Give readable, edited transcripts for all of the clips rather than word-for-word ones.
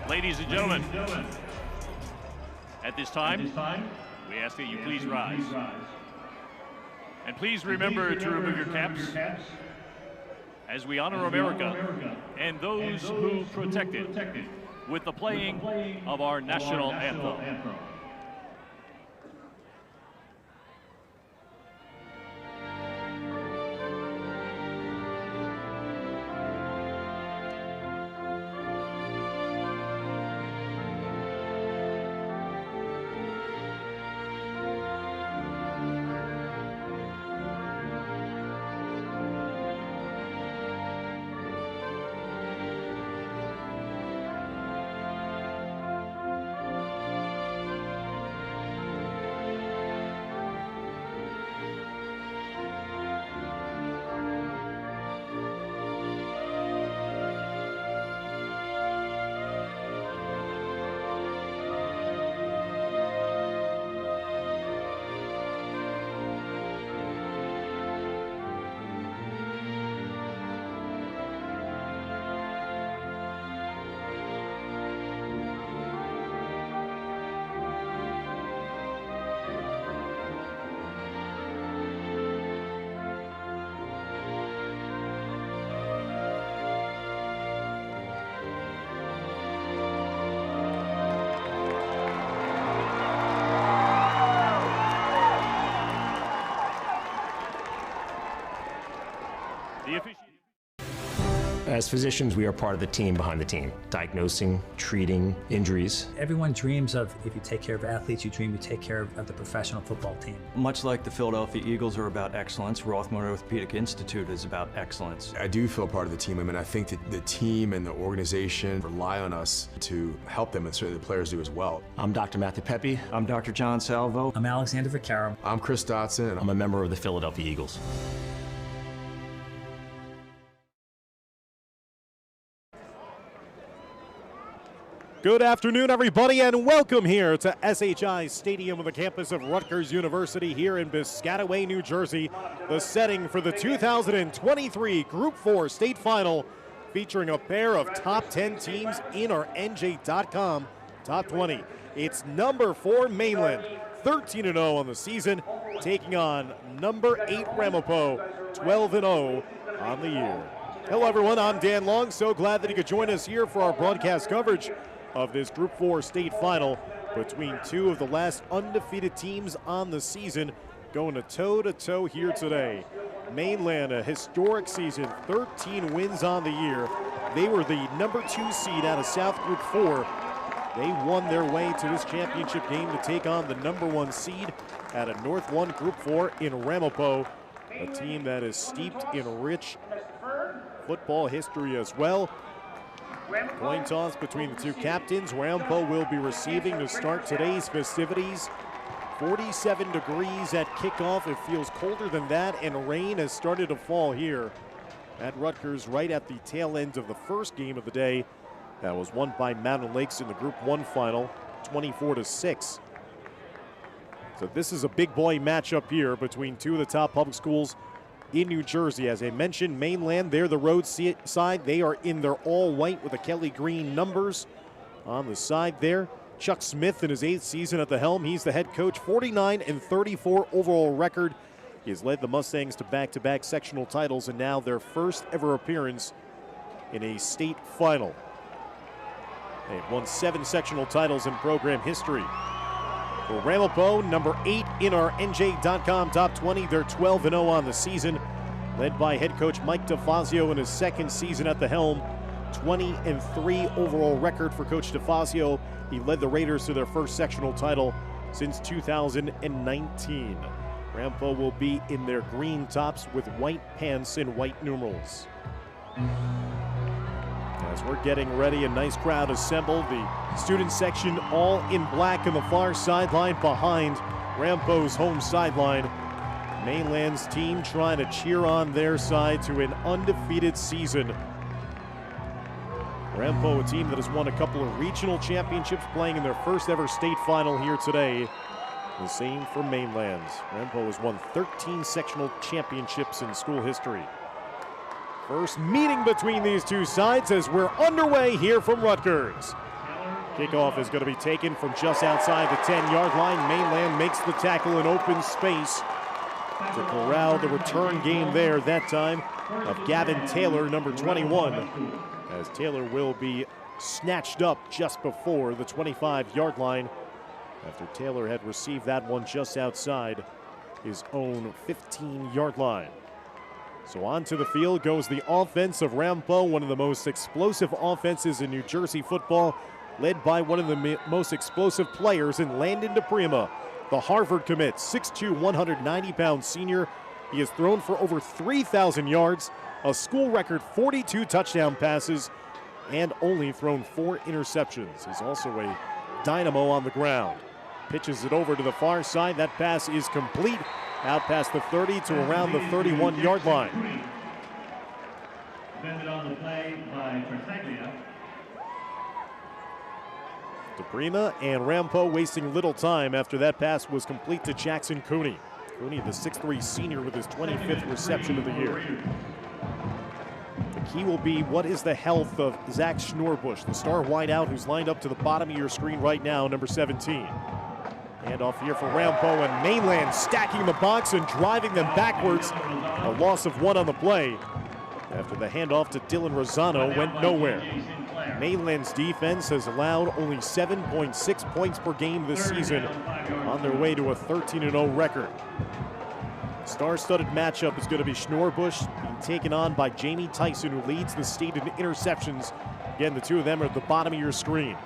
Ladies and gentlemen, at this time, we ask that you please rise. And please remember to remove your caps as we honor America and those who protect it with the playing of our national anthem. As physicians, we are part of the team behind the team, diagnosing, treating injuries. Everyone dreams of, if you take care of athletes, you dream you take care of the professional football team. Much like the Philadelphia Eagles are about excellence, Rothman Orthopedic Institute is about excellence. I do feel part of the team. I mean, I think that the team and the organization rely on us to help them, and certainly the players do as well. I'm Dr. Matthew Pepe. I'm Dr. John Salvo. I'm Alexander Vaccaro. I'm Chris Dotson. And I'm a member of the Philadelphia Eagles. Good afternoon, everybody, and welcome here to SHI Stadium on the campus of Rutgers University here in Piscataway, New Jersey. The setting for the 2023 Group 4 State Final, featuring a pair of top 10 teams in our NJ.com Top 20. It's number 4 Mainland, 13-0 on the season, taking on number 8 Ramapo, 12-0 on the year. Hello, everyone. I'm Dan Long. So glad that you could join us here for our broadcast coverage of this Group 4 State Final between two of the last undefeated teams on the season, going to toe-to-toe here today. Mainland, a historic season, 13 wins on the year. They were the number 2 seed out of South Group 4. They won their way to this championship game to take on the number 1 seed out of North 1 Group 4 in Ramapo, a team that is steeped in rich football history as well. Coin toss between the two captains. Ramapo will be receiving to start today's festivities. 47 degrees at kickoff. It feels colder than that, and rain has started to fall here at Rutgers right at the tail end of the first game of the day. That was won by Mountain Lakes in the Group 1 final, 24-6. So this is a big boy matchup here between two of the top public schools in New Jersey. As I mentioned, Mainland, they're the road side. They are in their all white with the Kelly green numbers on the side there. Chuck Smith in his 8th season at the helm. He's the head coach, 49-34 overall record. He has led the Mustangs to back-to-back sectional titles and now their first ever appearance in a state final. They've won 7 sectional titles in program history. For Ramapo, number 8 in our NJ.com Top 20. They're 12-0 on the season, led by head coach Mike DeFazio in his 2nd season at the helm. 20-3 overall record for Coach DeFazio. He led the Raiders to their first sectional title since 2019. Ramapo will be in their green tops with white pants and white numerals. As we're getting ready, a nice crowd assembled. The student section all in black on the far sideline behind Ramapo's home sideline. Mainland's team trying to cheer on their side to an undefeated season. Ramapo, a team that has won a couple of regional championships, playing in their first ever state final here today. The same for Mainland. Ramapo has won 13 sectional championships in school history. First meeting between these two sides as we're underway here from Rutgers. Kickoff is going to be taken from just outside the 10-yard line. Mainland makes the tackle in open space to corral the return game there that time of Gavin Taylor, number 21, as Taylor will be snatched up just before the 25-yard line after Taylor had received that one just outside his own 15-yard line. So onto the field goes the offense of Rampo, one of the most explosive offenses in New Jersey football, led by one of the most explosive players in Landon DePrima, the Harvard commit, 6'2", 190-pound senior. He has thrown for over 3,000 yards, a school record 42 touchdown passes, and only thrown 4 interceptions. He's also a dynamo on the ground. Pitches it over to the far side. That pass is complete. Out past the 30 to around the 31-yard line. Defended on the play by Tartaglia. DePrima and Rampo wasting little time after that pass was complete to Jackson Cooney. Cooney, the 6'3" senior, with his 25th reception of the year. The key will be what is the health of Zach Schnorbush, the star wideout who's lined up to the bottom of your screen right now, number 17. Handoff here for Rampo, and Mainland stacking the box and driving them backwards. A loss of 1 on the play after the handoff to Dylan Rosano went nowhere. Mainland's defense has allowed only 7.6 points per game this season, on their way to a 13-0 record. Star-studded matchup is going to be Schnorbush being taken on by Jamie Tyson, who leads the state in interceptions. Again, the two of them are at the bottom of your screen.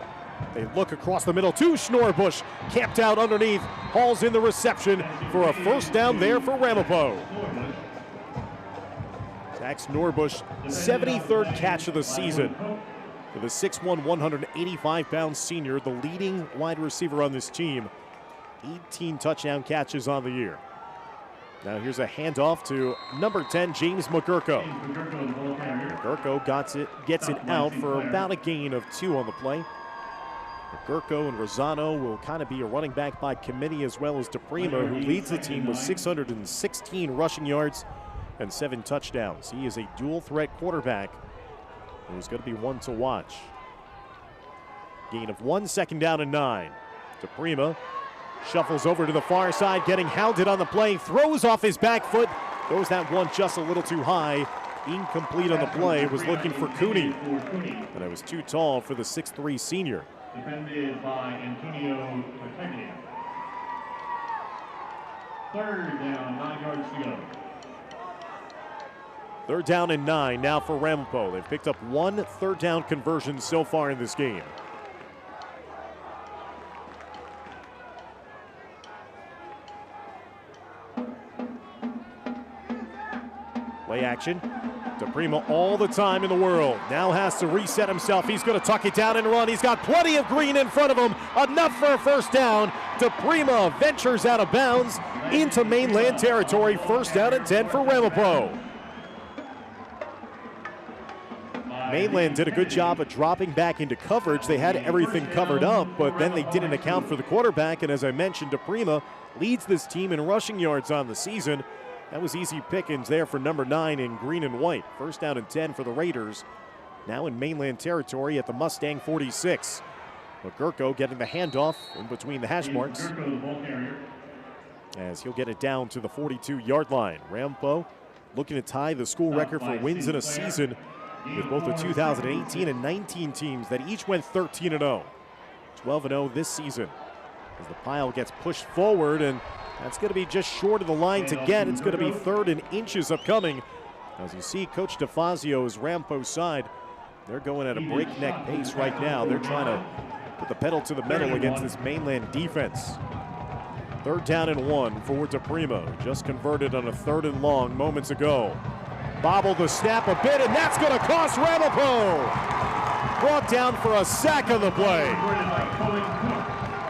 They look across the middle to Schnorbush, camped out underneath, hauls in the reception for a first down there for Ramapo. Zach Schnorbush, 73rd catch of the season for the 6'1", 185-pound senior, the leading wide receiver on this team. 18 touchdown catches on the year. Now here's a handoff to number 10, James McGurko. McGurko gets it out for about a gain of 2 on the play. McGurko and Rosano will kind of be a running back by committee, as well as DePrima, who leads the team with 616 rushing yards and 7 touchdowns. He is a dual-threat quarterback who's going to be one to watch. Gain of 1, second down and 9. DePrima shuffles over to the far side, getting hounded on the play, throws off his back foot, throws that one just a little too high. Incomplete on the play, was looking for Cooney, and it was too tall for the 6'3" senior. Defended by Antonio Tartaglia. 3rd down, 9 yards to go. 3rd down and 9 now for Ramapo. They've picked up 1 3rd down conversion so far in this game. Play action. DePrima all the time in the world. Now has to reset himself. He's going to tuck it down and run. He's got plenty of green in front of him. Enough for a first down. DePrima ventures out of bounds into Mainland territory. 1st down and 10 for Ramapo. Mainland did a good job of dropping back into coverage. They had everything covered up, but then they didn't account for the quarterback. And as I mentioned, DePrima leads this team in rushing yards on the season. That was easy pickings there for number 9 in green and white. 1st down and 10 for the Raiders. Now in Mainland territory at the Mustang 46. McGurko getting the handoff in between the hash marks, as he'll get it down to the 42-yard line. Rampo looking to tie the school record for wins in a season with both the 2018 and 19 teams that each went 13-0. 12-0 this season as the pile gets pushed forward, and that's going to be just short of the line to get. It's going to be 3rd and inches upcoming. As you see, Coach DeFazio's Rampo's side, they're going at a breakneck pace right now. They're trying to put the pedal to the metal against this Mainland defense. 3rd down and 1 for DePrima, who just converted on a 3rd and long moments ago. Bobbled the snap a bit, and that's going to cost Ramapo. Brought down for a sack on the play.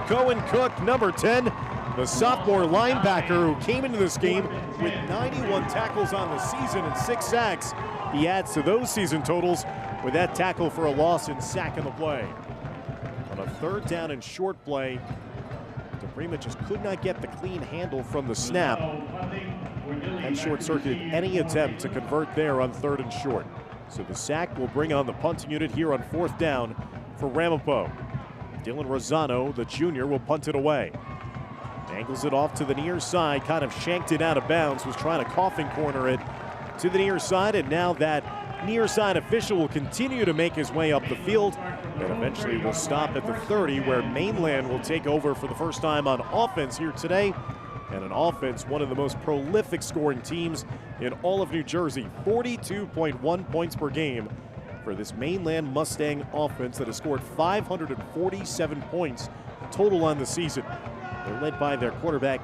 Cohen Cook, number 10, the sophomore linebacker who came into this game with 91 tackles on the season and 6 sacks. He adds to those season totals with that tackle for a loss and sack on the play. On a 3rd down and short play, DePrima just could not get the clean handle from the snap. That short-circuited any attempt to convert there on 3rd and short. So the sack will bring on the punting unit here on 4th down for Ramapo. Dylan Rosano, the junior, will punt it away. Angles it off to the near side, kind of shanked it out of bounds, was trying to coffin corner it to the near side, and now that near side official will continue to make his way up the field and eventually will stop at the 30, where Mainland will take over for the first time on offense here today. And an offense, one of the most prolific scoring teams in all of New Jersey, 42.1 points per game for this Mainland Mustang offense that has scored 547 points total on the season. They're led by their quarterback,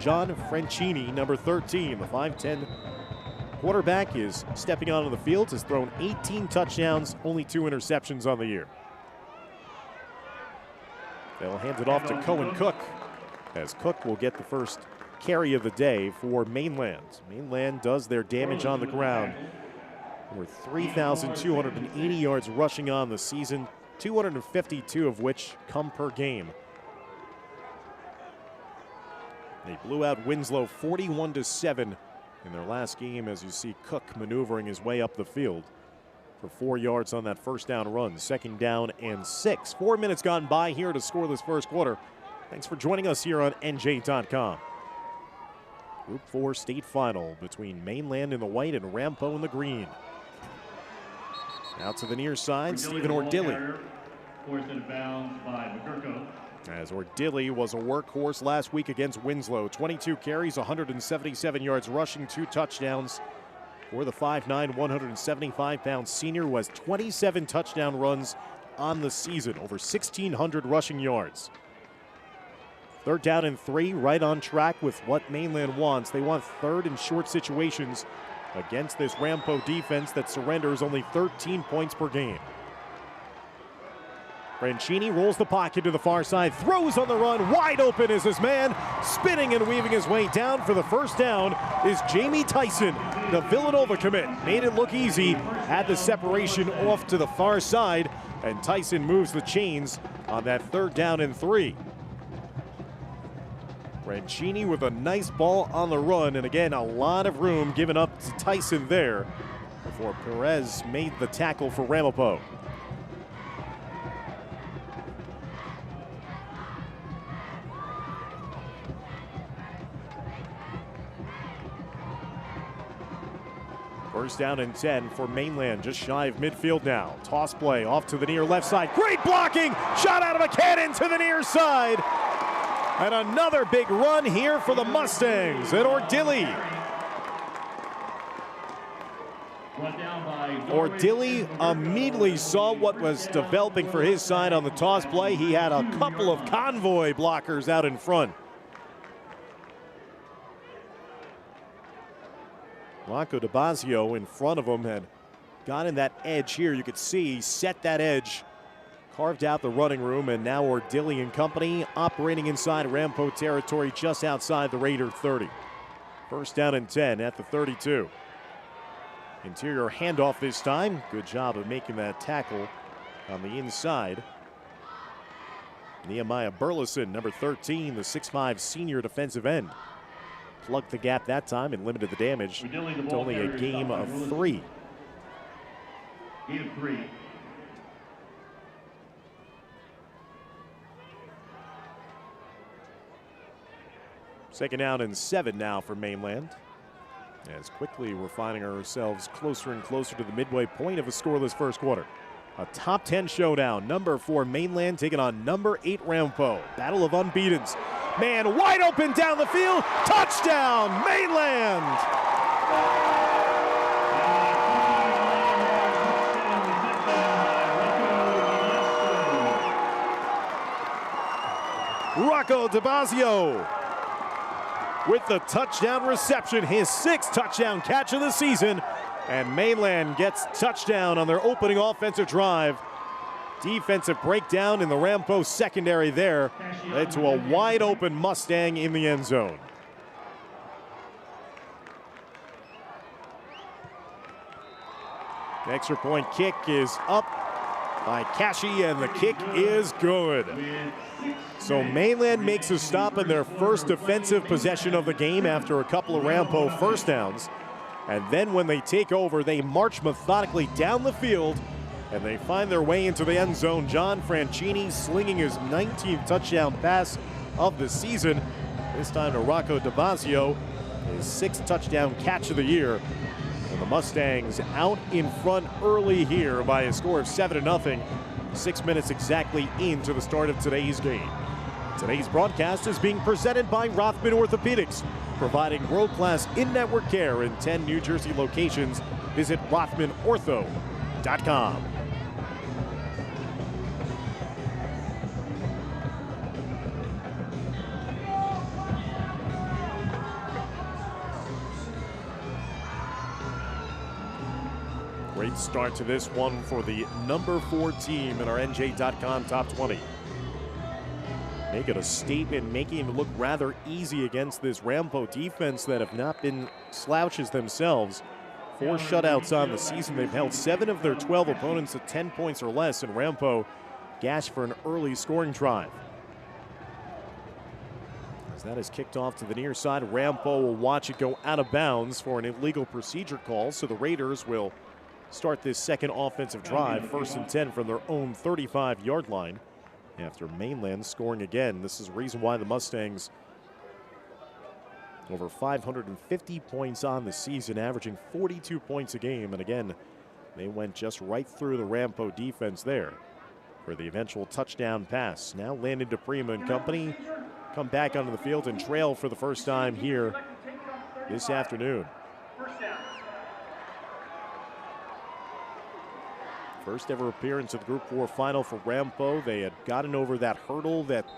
John Franchini, number 13. The 5'10" quarterback is stepping onto the field, has thrown 18 touchdowns, only 2 interceptions on the year. They'll hand it off to Cohen Cook, as Cook will get the first carry of the day for Mainland. Mainland does their damage on the ground. Over 3,280 yards rushing on the season, 252 of which come per game. They blew out Winslow 41-7 in their last game, as you see Cook maneuvering his way up the field for 4 yards on that first down run. 2nd down and 6. 4 minutes gone by here to score this first quarter. Thanks for joining us here on NJ.com. Group 4 state final between Mainland in the white and Rampo in the green. Out to the near side, Stephen Ordilli. Forced out of bounds by McGurko. As Ordilli was a workhorse last week against Winslow. 22 carries, 177 yards rushing, 2 touchdowns for the 5'9", 175-pound senior, who has 27 touchdown runs on the season, over 1,600 rushing yards. 3rd down and 3, right on track with what Mainland wants. They want 3rd and short situations against this Rampo defense that surrenders only 13 points per game. Franchini rolls the pocket to the far side, throws on the run, wide open is his man, spinning and weaving his way down for the first down is Jamie Tyson, the Villanova commit. Made it look easy, had the separation off to the far side, and Tyson moves the chains on that 3rd down and 3. Franchini with a nice ball on the run, and again, a lot of room given up to Tyson there before Perez made the tackle for Ramapo. First down and 10 for Mainland, just shy of midfield now. Toss play off to the near left side. Great blocking! Shot out of a cannon to the near side. And another big run here for the Mustangs and Ordilli. Ordilli immediately saw what was developing for his side on the toss play. He had a couple of convoy blockers out in front. Rocco DiBasio in front of him had gotten that edge here. You could see he set that edge, carved out the running room, and now Ordilli and company operating inside Rampo territory just outside the Raider 30. First down and 10 at the 32. Interior handoff this time. Good job of making that tackle on the inside. Nehemiah Burleson, number 13, the 6'5" senior defensive end. Plugged the gap that time and limited the damage to only a gain of 3. Gain of 3. Second down and 7 now for Mainland. As quickly we're finding ourselves closer and closer to the midway point of a scoreless first quarter. A top 10 showdown. Number 4 Mainland taking on number 8 Rampo. Battle of unbeatens. Man wide open down the field. Touchdown, Mainland! Rocco DiBasio with the touchdown reception, his 6th touchdown catch of the season, and Mainland gets touchdown on their opening offensive drive. Defensive breakdown in the Rampo secondary there led to a wide open Mustang in the end zone. The extra point kick is up by Kashi, and the kick is good. So Mainland makes a stop in their first defensive possession of the game after a couple of Rampo first downs. And then when they take over, they march methodically down the field and they find their way into the end zone. John Franchini slinging his 19th touchdown pass of the season, this time to Rocco DeBasio, his 6th touchdown catch of the year. And the Mustangs out in front early here by a score of 7-0, 6 minutes exactly into the start of today's game. Today's broadcast is being presented by Rothman Orthopedics, providing world-class in-network care in 10 New Jersey locations. Visit RothmanOrtho.com. Great start to this one for the number 4 team in our NJ.com top 20. Making a statement, making it look rather easy against this Rampo defense that have not been slouches themselves. 4 shutouts on the season. They've held 7 of their 12 opponents to 10 points or less, and Rampo gashed for an early scoring drive. As that is kicked off to the near side, Rampo will watch it go out of bounds for an illegal procedure call, so the Raiders will start this second offensive drive, 1st and 10 from their own 35-yard line. After Mainland scoring again, this is the reason why the Mustangs over 550 points on the season, averaging 42 points a game. And again, they went just right through the Rampo defense there for the eventual touchdown pass. Now Landon DePrima and company come back onto the field and trail for the first time here this afternoon. First ever appearance of the Group 4 final for Rampo. They had gotten over that hurdle that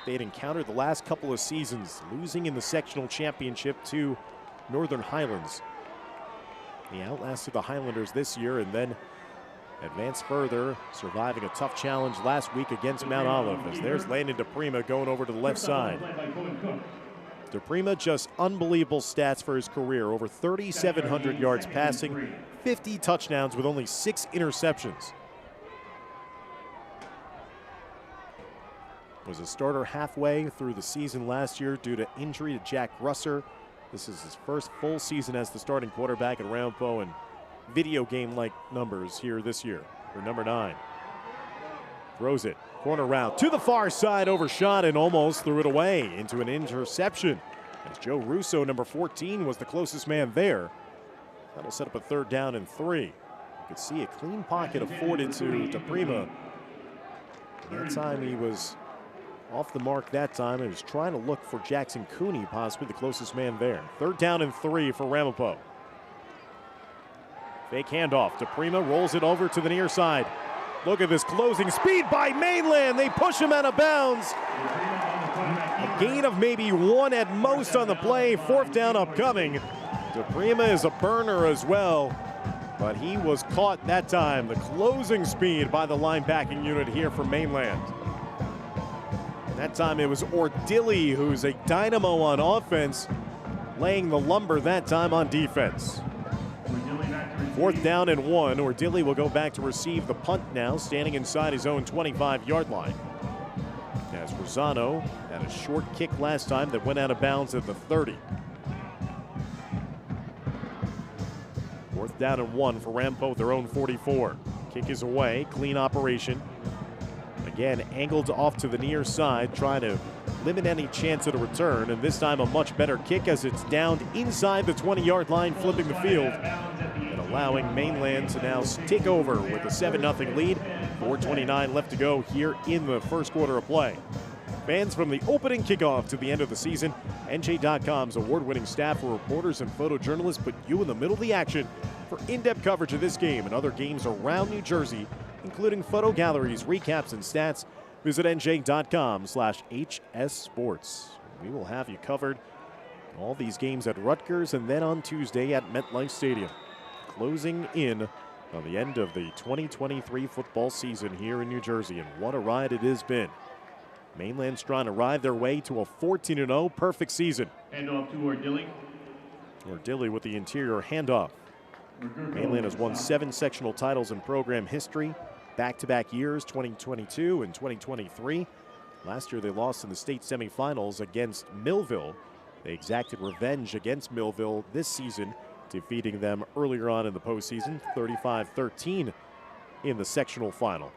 they had encountered the last couple of seasons, losing in the sectional championship to Northern Highlands. They outlasted the Highlanders this year and then advanced further, surviving a tough challenge last week against Mount Olive. As there's Landon DePrima going over to the left side. DePrima, just unbelievable stats for his career. Over 3,700 yards passing, 50 touchdowns with only 6 interceptions. Was a starter halfway through the season last year due to injury to Jack Russer. This is his first full season as the starting quarterback at Rampo, and video game-like numbers here this year for number 9. Throws it, corner route to the far side, overshot and almost threw it away into an interception. As Joe Russo, number 14, was the closest man there. That'll set up a 3rd down and 3. You could see a clean pocket afforded to DePrima. That time he was off the mark that time. He was trying to look for Jackson Cooney, possibly the closest man there. 3rd down and 3 for Ramapo. Fake handoff. DePrima rolls it over to the near side. Look at this closing speed by Mainland. They push him out of bounds. A gain of maybe 1 at most on the play. 4th down upcoming. DePrima is a burner as well, but he was caught that time. The closing speed by the linebacking unit here for Mainland. That time it was Ordilli, who's a dynamo on offense, laying the lumber that time on defense. 4th down and 1. Ordilli will go back to receive the punt now, standing inside his own 25-yard line. As Rosano had a short kick last time that went out of bounds at the 30. 4th down and 1 for Rampo, their own 44. Kick is away, clean operation. Again, angled off to the near side, trying to limit any chance at a return, and this time a much better kick as it's downed inside the 20-yard line, flipping the field and allowing Mainland to now take over with a 7-0 lead. 4:29 left to go here in the first quarter of play. Fans, from the opening kickoff to the end of the season, NJ.com's award-winning staff of reporters and photojournalists put you in the middle of the action for in-depth coverage of this game and other games around New Jersey, including photo galleries, recaps, and stats. Visit NJ.com/HS Sports. We will have you covered all these games at Rutgers and then on Tuesday at MetLife Stadium. Closing in on the end of the 2023 football season here in New Jersey, and what a ride it has been. Mainland's trying to ride their way to a 14-0 perfect season. Handoff to Ordilli. Ordilli with the interior handoff. Mainland has won 7 sectional titles in program history, back-to-back years, 2022 and 2023. Last year they lost in the state semifinals against Millville. They exacted revenge against Millville this season, defeating them earlier on in the postseason, 35-13 in the sectional final.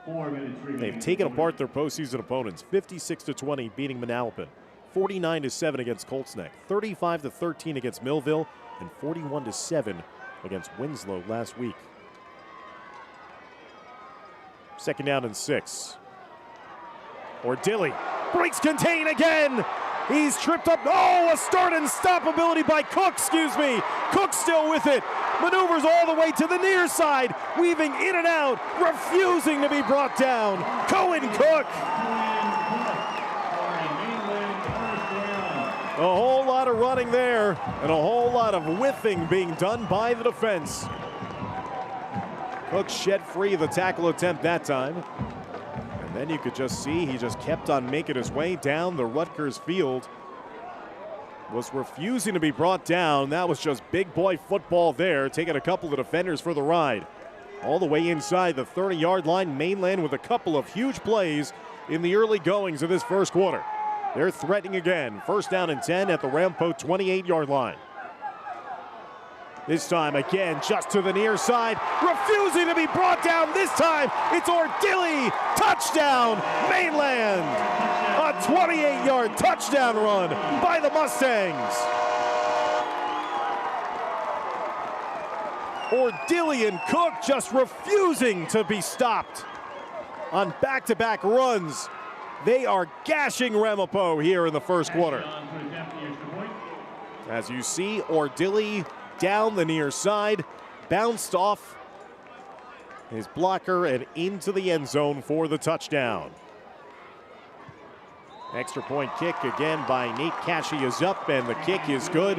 4 minutes remaining. They've taken apart their postseason opponents, 56-20 beating Manalapan, 49-7 against Colts Neck, 35-13 against Millville, and 41-7 against Winslow last week. Second down and 6. Ordilly breaks contain again. He's tripped up. Oh, a start and stop ability by Cook, excuse me. Cook still with it. Maneuvers all the way to the near side, weaving in and out, refusing to be brought down. Cohen Cook. A whole lot of running there and a whole lot of whiffing being done by the defense. Cook shed free of the tackle attempt that time. And then you could just see he just kept on making his way down the Rutgers field. Was refusing to be brought down. That was just big boy football there, taking a couple of defenders for the ride. All the way inside the 30-yard line, Mainland with a couple of huge plays in the early goings of this first quarter. They're threatening again. First down and 10 at the Rampo 28-yard line. This time again, just to the near side, refusing to be brought down. This time, it's Ordilly. Touchdown, Mainland. A 28-yard touchdown run by the Mustangs. Ordilly and Cook just refusing to be stopped on back-to-back runs. They are gashing Ramapo here in the first quarter. As you see, Ordilly down the near side, bounced off his blocker and into the end zone for the touchdown. Extra point kick again by Nate Cashy is up, and the kick is good.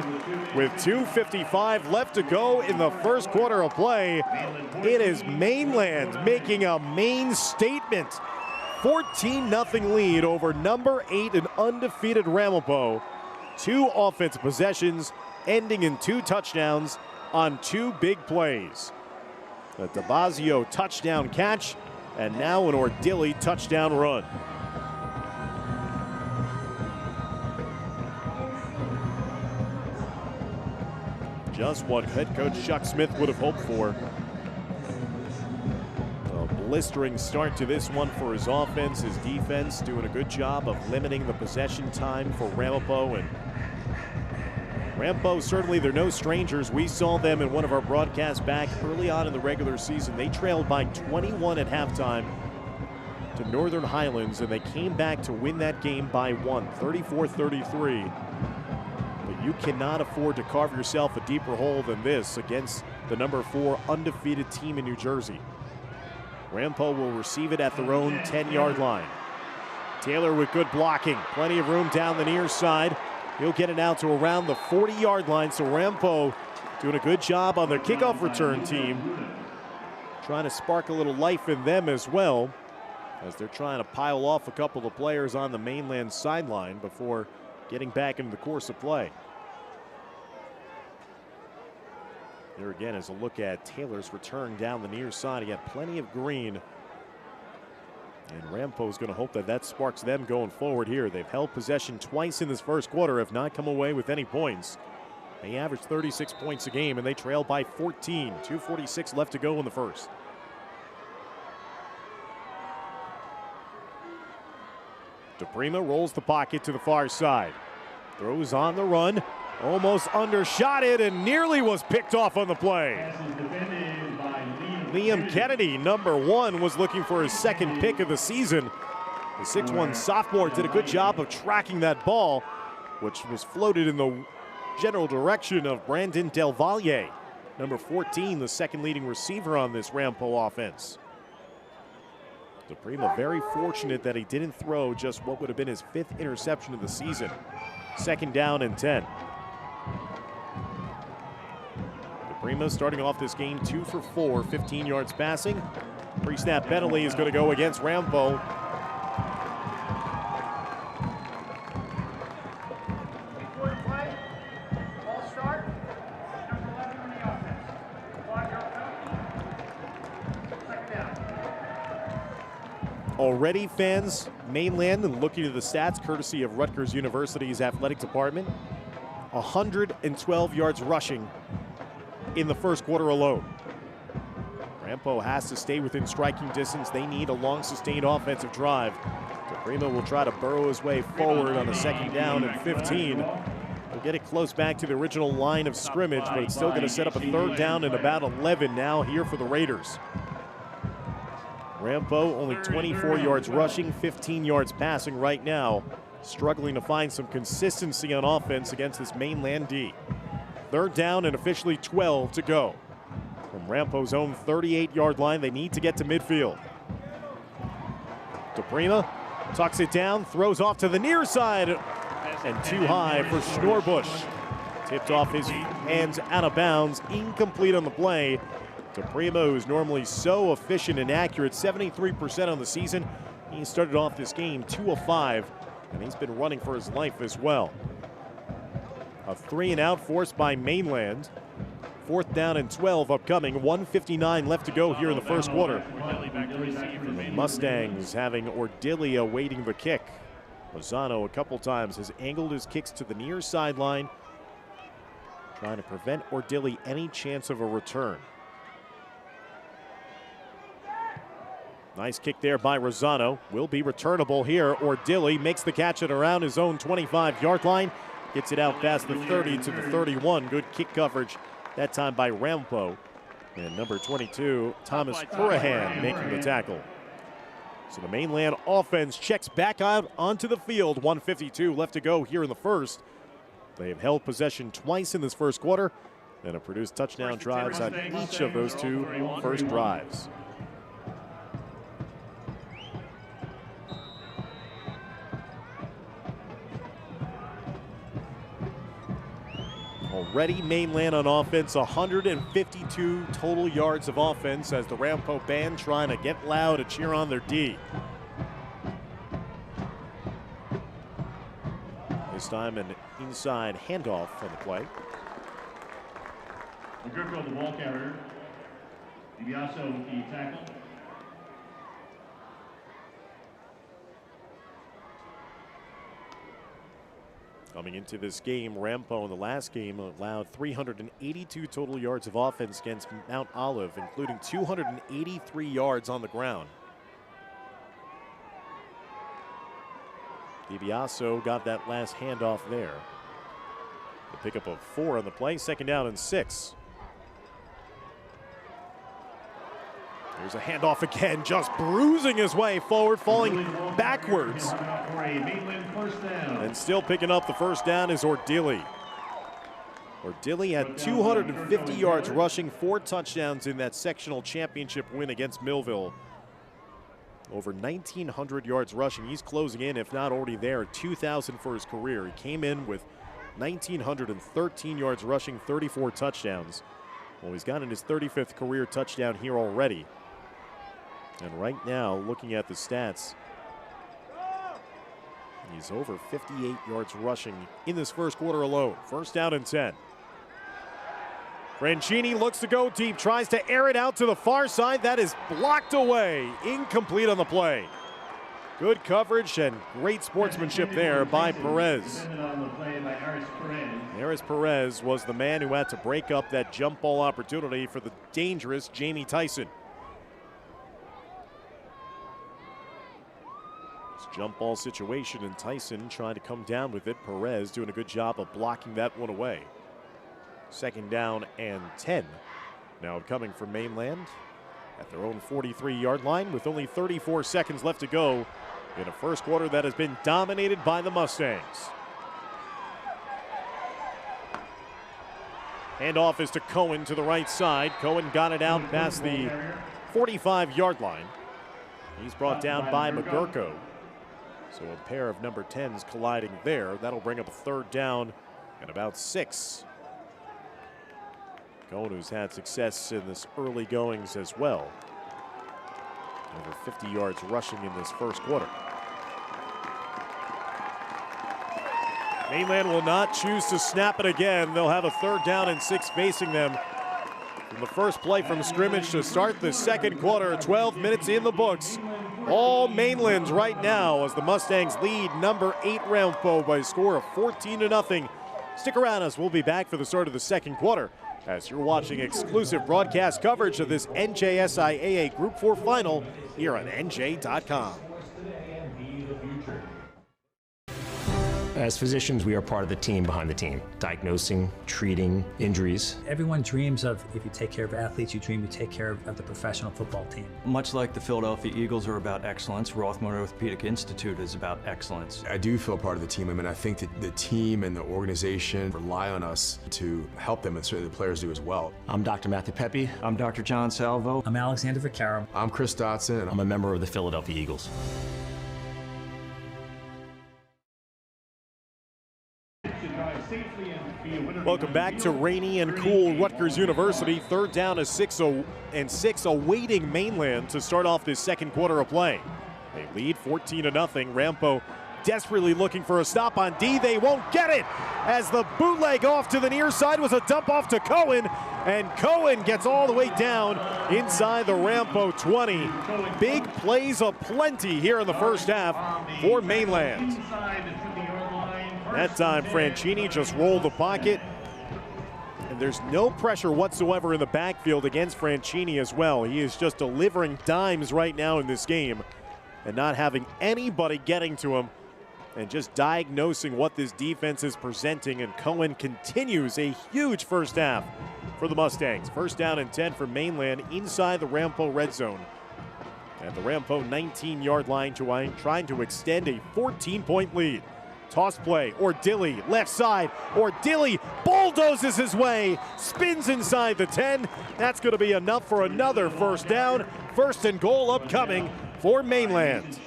With 2:55 left to go in the first quarter of play, it is Mainland making a main statement. 14-0 lead over number 8 and undefeated Ramapo. 2 offensive possessions, ending in 2 touchdowns on 2 big plays. A DeBazio touchdown catch, and now an Ordilly touchdown run. Just what head coach Chuck Smith would have hoped for. A blistering start to this one for his offense. His defense doing a good job of limiting the possession time for Ramapo. And Rampo, certainly they're no strangers. We saw them in one of our broadcasts back early on in the regular season. They trailed by 21 at halftime to Northern Highlands, and they came back to win that game by 1, 34-33. But you cannot afford to carve yourself a deeper hole than this against the number 4 undefeated team in New Jersey. Rampo will receive it at their own 10-yard line. Taylor with good blocking, plenty of room down the near side. He'll get it out to around the 40-yard line, so Rampo doing a good job on their kickoff return team. Trying to spark a little life in them as well, as they're trying to pile off a couple of players on the Mainland sideline before getting back into the course of play. There again is a look at Taylor's return down the near side. He got plenty of green. And Rampo's going to hope that that sparks them going forward here. They've held possession twice in this first quarter, have not come away with any points. They average 36 points a game, and they trail by 14. 2:46 left to go in the first. DePrima rolls the pocket to the far side. Throws on the run. Almost undershot it and nearly was picked off on the play. Liam Kennedy, number 1, was looking for his second pick of the season. The 6'1 sophomore did a good job of tracking that ball, which was floated in the general direction of Brandon Del Valle, number 14, the second leading receiver on this Rampo offense. DePrima very fortunate that he didn't throw just what would have been his 5th interception of the season. Second down and 10. DePrima starting off this game 2 for 4, 15 yards passing. Pre-snap penalty is going to go against Rampo. Already fans, Mainland, and looking at the stats courtesy of Rutgers University's athletic department, 112 yards rushing in the first quarter alone. Rampo has to stay within striking distance. They need a long, sustained offensive drive. DePrima will try to burrow his way forward on a second down and 15. He'll get it close back to the original line of scrimmage, but it's still going to set up a third down and about 11 now here for the Raiders. Rampo only 24 yards rushing, 15 yards passing right now, struggling to find some consistency on offense against this Mainland D. Third down and officially 12 to go. From Rampo's own 38-yard line, they need to get to midfield. DePrima tucks it down, throws off to the near side, and too high for Schnorbush. Tipped off his hands out of bounds, incomplete on the play. DePrima, who's normally so efficient and accurate, 73% on the season. He started off this game 2 of 5, and he's been running for his life as well. A 3-and-out forced by Mainland. Fourth down and 12 upcoming. 1:59 left to go here in the first quarter. The Mustangs having Ordilli awaiting the kick. Lozano a couple times has angled his kicks to the near sideline, trying to prevent Ordilli any chance of a return. Nice kick there by Rosano. Will be returnable here. Ordilli makes the catch at around his own 25-yard line. Gets it out past the 30 to the 31. Good kick coverage that time by Rampo. And number 22, Thomas Hurahan, making the tackle. So the Mainland offense checks back out onto the field. 1:52 left to go here in the first. They have held possession twice in this first quarter and have produced touchdown drives on each of those two first drives. Already Mainland on offense, 152 total yards of offense as the Rampo band trying to get loud to cheer on their D. This time an inside handoff on the play. McGurko, the ball carrier. DiBiaso with the tackle. Coming into this game, Rampo in the last game allowed 382 total yards of offense against Mount Olive, including 283 yards on the ground. DiBiaso got that last handoff there. The pickup of 4 on the play, second down and 6. There's a handoff again, just bruising his way forward, falling backwards. And still picking up the first down is Ordilli. Ordilli had 250 yards rushing, 4 touchdowns in that sectional championship win against Millville. Over 1,900 yards rushing. He's closing in, if not already there, 2,000 for his career. He came in with 1,913 yards rushing, 34 touchdowns. Well, he's gotten his 35th career touchdown here already. And right now, looking at the stats, he's over 58 yards rushing in this first quarter alone. First down and 10. Franchini looks to go deep, tries to air it out to the far side. That is blocked away. Incomplete on the play. Good coverage and great sportsmanship there by Perez. Aris Perez was the man who had to break up that jump ball opportunity for the dangerous Jamie Tyson. Jump ball situation, and Tyson trying to come down with it. Perez doing a good job of blocking that one away. Second down and 10. Now coming from Mainland at their own 43-yard line with only 34 seconds left to go in a first quarter that has been dominated by the Mustangs. Handoff is to Cohen to the right side. Cohen got it out past the 45-yard line. He's brought down by McGurko. So a pair of number 10s colliding there. That'll bring up a third down and about 6. Cohen, who's had success in this early goings as well. Over 50 yards rushing in this first quarter. Mainland will not choose to snap it again. They'll have a third down and 6 facing them. From the first play from scrimmage to start the second quarter, 12 minutes in the books. All Mainland right now as the Mustangs lead number 8 Rampo by a score of 14-0 Stick around as we'll be back for the start of the second quarter as you're watching exclusive broadcast coverage of this NJSIAA Group 4 final here on NJ.com. As physicians, we are part of the team behind the team, diagnosing, treating injuries. Everyone dreams of, if you take care of athletes, you take care of the professional football team. Much like the Philadelphia Eagles are about excellence, Rothman Orthopedic Institute is about excellence. I do feel part of the team. I mean, I think that the team and the organization rely on us to help them, and certainly the players do as well. I'm Dr. Matthew Pepe. I'm Dr. John Salvo. I'm Alexander Vaccaro. I'm Chris Dotson, and I'm a member of the Philadelphia Eagles. Welcome back to rainy and cool Rutgers University. Third down is 6 awaiting Mainland to start off this second quarter of play. They lead 14-0. Rampo desperately looking for a stop on D. They won't get it as the bootleg off to the near side was a dump off to Cohen, and Cohen gets all the way down inside the Rampo 20. Big plays aplenty here in the first half for Mainland. That time Franchini just rolled the pocket, and there's no pressure whatsoever in the backfield against Franchini as well. He is just delivering dimes right now in this game and not having anybody getting to him and just diagnosing what this defense is presenting, and Cohen continues a huge first half for the Mustangs. First down and 10 for Mainland inside the Rampo red zone. And the Rampo 19-yard line trying to extend a 14-point lead. Toss play, Ordilly, left side. Ordilly bulldozes his way, spins inside the 10. That's going to be enough for another first down. First and goal upcoming for Mainland.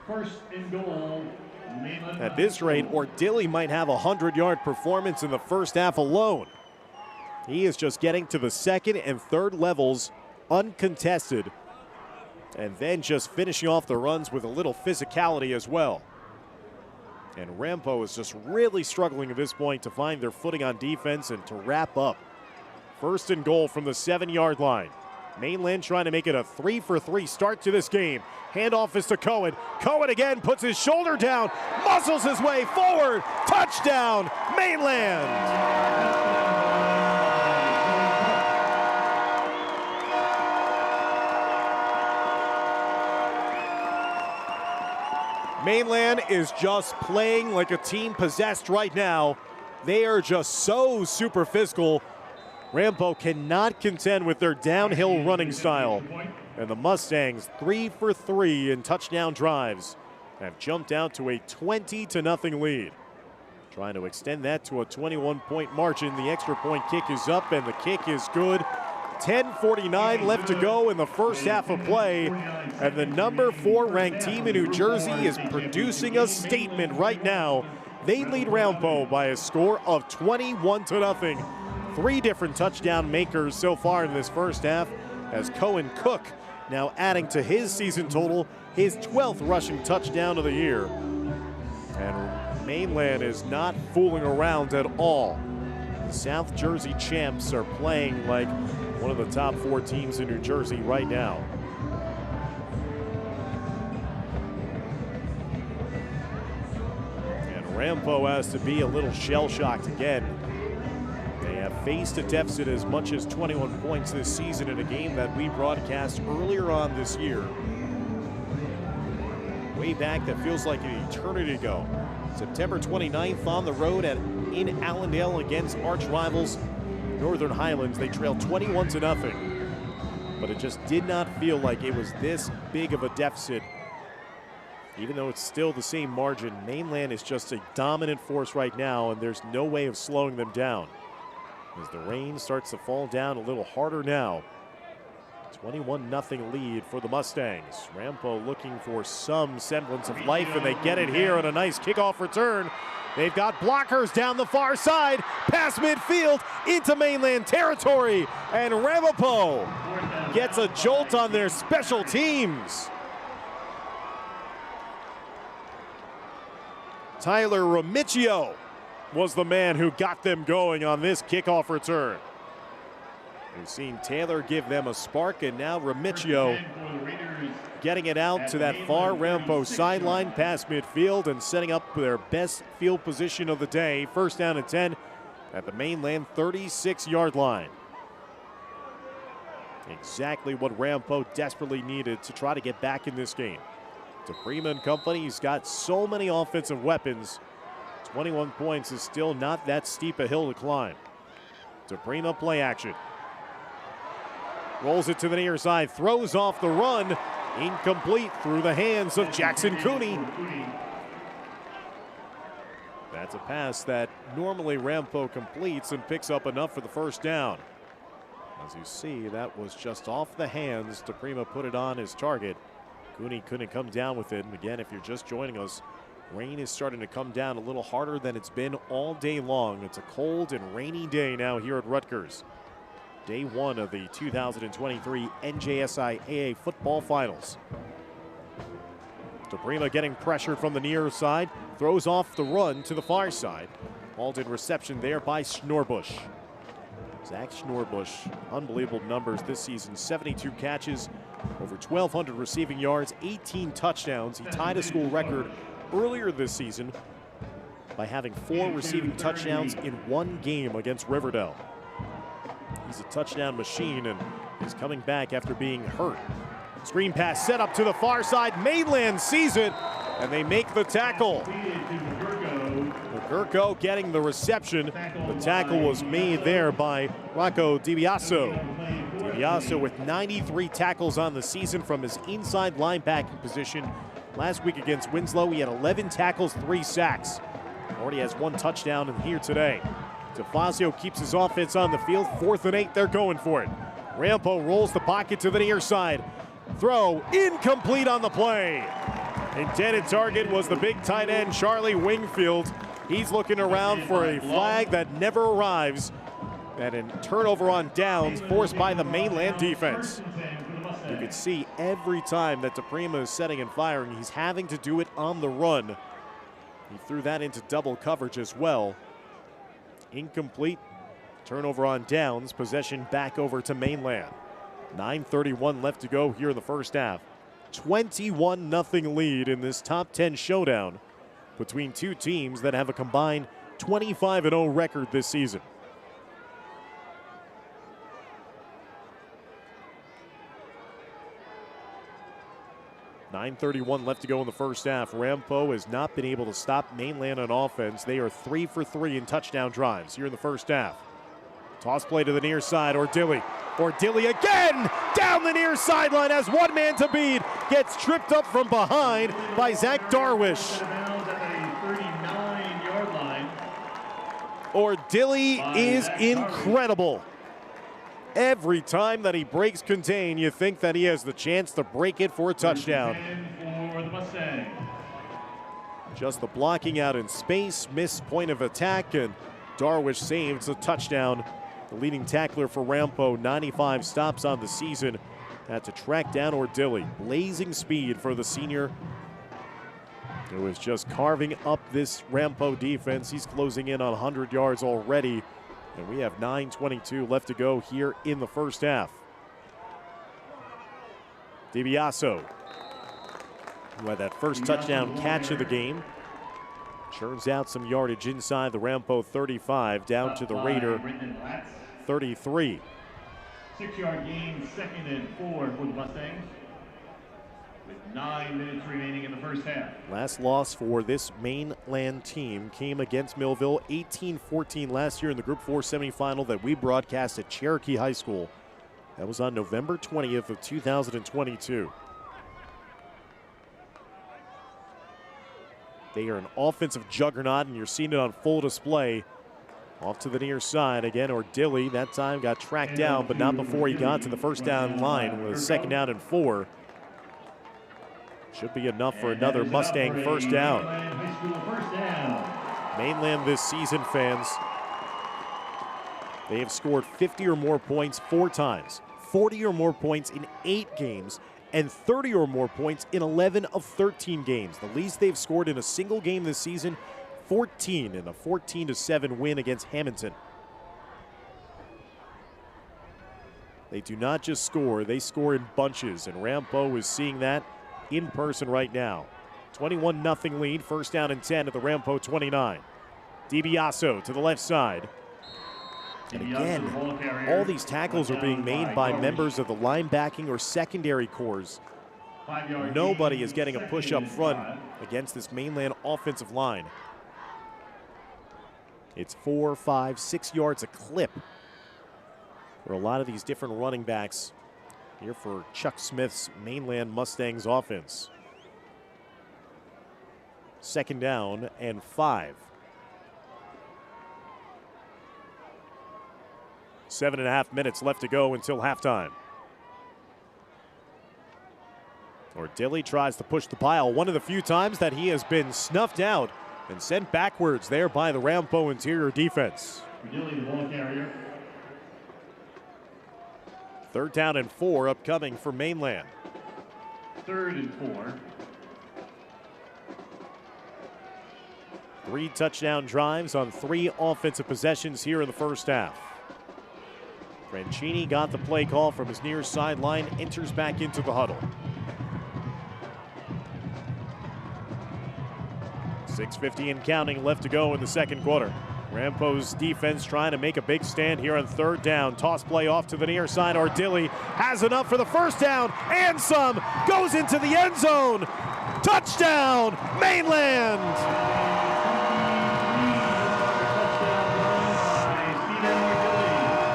First and goal, Mainland. At this rate, Ordilly might have a 100-yard performance in the first half alone. He is just getting to the second and third levels uncontested, and then just finishing off the runs with a little physicality as well. And Rampo is just really struggling at this point to find their footing on defense and to wrap up. First and goal from the 7-yard line. Mainland trying to make it a 3-for-3 start to this game. Handoff is to Cohen. Cohen again puts his shoulder down, muscles his way forward. Touchdown, Mainland! Mainland is just playing like a team possessed right now. They are just so super physical. Rampo cannot contend with their downhill running style. And the Mustangs, 3 for 3 in touchdown drives, have jumped out to a 20-0 lead. Trying to extend that to a 21-point margin. The extra point kick is up and the kick is good. 10:49 left to go in the first half of play, and the number 4 ranked team in New Jersey is producing a statement right now. They lead Rampo by a score of 21-0. 3 different touchdown makers so far in this first half, as Cohen Cook now adding to his season total his 12th rushing touchdown of the year. And Mainland is not fooling around at all. The South Jersey champs are playing like one of the top 4 teams in New Jersey right now. And Rampo has to be a little shell-shocked again. They have faced a deficit as much as 21 points this season in a game that we broadcast earlier on this year. Way back, that feels like an eternity ago. September 29th on the road in Allendale against arch rivals Northern Highlands. They trailed 21-0, but it just did not feel like it was this big of a deficit. Even though it's still the same margin, Mainland is just a dominant force right now, and there's no way of slowing them down. As the rain starts to fall down a little harder now. 21-0 lead for the Mustangs. Rampo looking for some semblance of life, and they get it here on a nice kickoff return. They've got blockers down the far side, past midfield, into Mainland territory, and Rampo gets a jolt on their special teams. Tyler Remicchio was the man who got them going on this kickoff return. We've seen Taylor give them a spark, and now Remicchio getting it out to that far Rampo sideline past midfield and setting up their best field position of the day. First down and 10 at the Mainland 36-yard line. Exactly what Rampo desperately needed to try to get back in this game. DePrima and company, he's got so many offensive weapons. 21 points is still not that steep a hill to climb. DePrima play action. Rolls it to the near side, throws off the run. Incomplete through the hands of Jackson Cooney. That's a pass that normally Rampo completes and picks up enough for the first down. As you see, that was just off the hands. DePrima put it on his target. Cooney couldn't come down with it. And again, if you're just joining us, rain is starting to come down a little harder than it's been all day long. It's a cold and rainy day now here at Rutgers. Day one of the 2023 NJSI AA football finals. DePrima getting pressured from the near side, throws off the run to the far side. Hauled in reception there by Schnorbush. Zach Schnorbush, unbelievable numbers this season. 72 catches, over 1,200 receiving yards, 18 touchdowns. He tied a school record earlier this season by having 4 receiving touchdowns in one game against Riverdale. He's a touchdown machine, and he's coming back after being hurt. Screen pass set up to the far side. Mainland sees it, and they make the tackle. Gurko getting the reception. The tackle was made there by Rocco DiBiaso. DiBiaso with 93 tackles on the season from his inside linebacking position. Last week against Winslow, he had 11 tackles, 3 sacks. Already has 1 touchdown in here today. DeFazio keeps his offense on the field. 4th and 8, they're going for it. Rampo rolls the pocket to the near side. Throw incomplete on the play. Intended target was the big tight end, Charlie Wingfield. He's looking around for a flag that never arrives. And a turnover on downs forced by the Mainland defense. You can see every time that DePrima is setting and firing, he's having to do it on the run. He threw that into double coverage as well. Incomplete. Turnover on downs. Possession back over to Mainland. 9:31 left to go here in the first half. 21-0 lead in this top 10 showdown between two teams that have a combined 25-0 record this season. .931 left to go in the first half. Rampo has not been able to stop Mainland on offense. They are 3 for 3 in touchdown drives here in the first half. Toss play to the near side, Ordilly. Ordilly again down the near sideline as one man to beat. Gets tripped up from behind by Zach Darwish. Ordilly is incredible. Every time that he breaks contain, you think that he has the chance to break it for a touchdown. Just the blocking out in space, missed point of attack, and Darwish saves a touchdown. The leading tackler for Rampo, 95 stops on the season. Had to track down Ordilly. Blazing speed for the senior, who is just carving up this Rampo defense. He's closing in on 100 yards already. And we have 9:22 left to go here in the first half. DiBiaso, who had that first touchdown catch of the game, churns out some yardage inside the Rampo 35 down to the Raider 33. 6-yard gain, 2nd and 4 for the Mustangs, with 9 minutes remaining in the first half. Last loss for this Mainland team came against Millville, 18-14 last year in the Group 4 semifinal that we broadcast at Cherokee High School. That was on November 20th of 2022. They are an offensive juggernaut, and you're seeing it on full display. Off to the near side again, Ordilly that time got tracked down, but not before he got to the first down line with a 2nd down and 4. Should be enough for another Mustang first down. Mainland this season, fans, they have scored 50 or more points 4 times, 40 or more points in 8 games, and 30 or more points in 11 of 13 games. The least they've scored in a single game this season, 14 in a 14-7 win against Hamilton. They do not just score, they score in bunches, and Rampo is seeing that in person right now. 21-0 lead, first down and 10 at the Rampo 29. DiBiaso to the left side. And again, all these tackles are being made by members of the linebacking or secondary corps. Nobody is getting a push up front against this Mainland offensive line. It's 4, 5, 6 yards a clip for a lot of these different running backs here for Chuck Smith's Mainland Mustangs offense. Second down and 5. 7.5 minutes left to go until halftime. Ordilly tries to push the pile, one of the few times that he has been snuffed out and sent backwards there by the Rampo interior defense. Ordilly, the ball carrier. Third down and 4 upcoming for Mainland. 3rd and 4. 3 touchdown drives on 3 offensive possessions here in the first half. Franchini got the play call from his near sideline, enters back into the huddle. 6:50 and counting left to go in the second quarter. Rampo's defense trying to make a big stand here on third down. Toss play off to the near side. Ordilly has enough for the first down and some. Goes into the end zone. Touchdown, Mainland!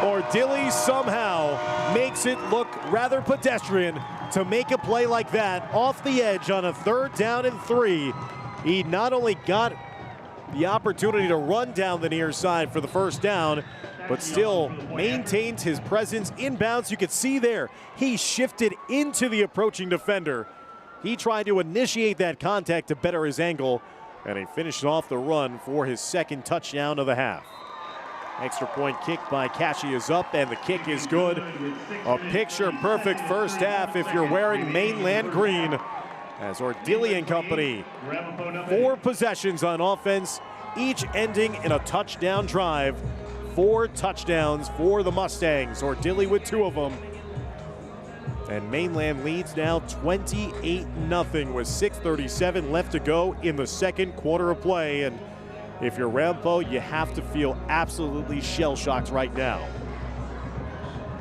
Ordilly somehow makes it look rather pedestrian to make a play like that off the edge on a third down and 3. He not only got the opportunity to run down the near side for the first down, but still maintains his presence inbounds. You could see there, he shifted into the approaching defender. He tried to initiate that contact to better his angle, and he finished off the run for his second touchdown of the half. Extra point kick by Kashi is up, and the kick is good. A picture-perfect first half if you're wearing Mainland green. As Ordilly and company, 4 possessions on offense, each ending in a touchdown drive. 4 touchdowns for the Mustangs. Ordilly with 2 of them. And Mainland leads now 28-0 with 6:37 left to go in the second quarter of play. And if you're Rampo, you have to feel absolutely shell-shocked right now.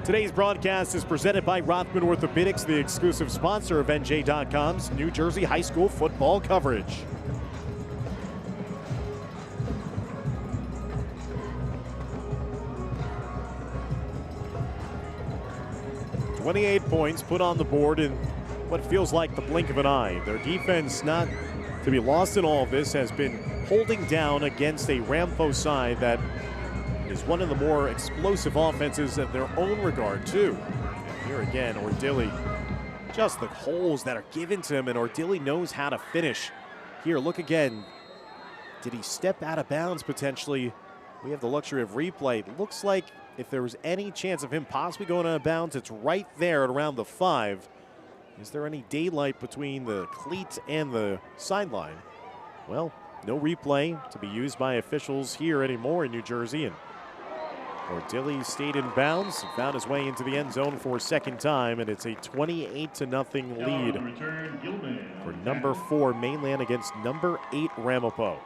Today's broadcast is presented by Rothman Orthopedics, the exclusive sponsor of NJ.com's New Jersey high school football coverage. "28 points put on the board in what feels like the blink of an eye. Their defense, not to be lost in all of this, has been holding down against a Rampo side that is one of the more explosive offenses in their own regard, too. And here again, Ordilly, just the holes that are given to him, and Ordilly knows how to finish. Here, look again. Did he step out of bounds potentially? We have the luxury of replay. It looks like if there was any chance of him possibly going out of bounds, it's right there at around the 5. Is there any daylight between the cleat and the sideline? Well, no replay to be used by officials here anymore in New Jersey, and Ordilly stayed in bounds and found his way into the end zone for a second time, and it's a 28-0 lead for number 4 Mainland against number 8 Ramapo.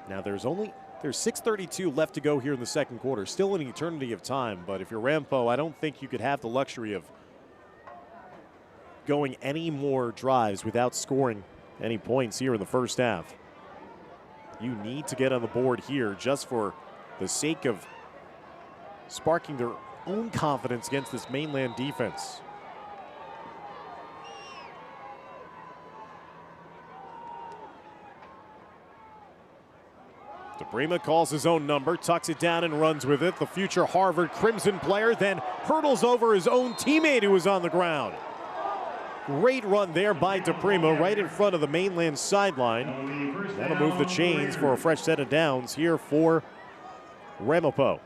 Now there's 6:32 left to go here in the second quarter. Still an eternity of time, but if you're Rampo, I don't think you could have the luxury of going any more drives without scoring any points here in the first half. You need to get on the board here just for the sake of sparking their own confidence against this Mainland defense. DePrima calls his own number, tucks it down and runs with it. The future Harvard Crimson player then hurdles over his own teammate who was on the ground. Great run there by DePrima right in front of the Mainland sideline. That'll move the chains for a fresh set of downs here for Ramapo.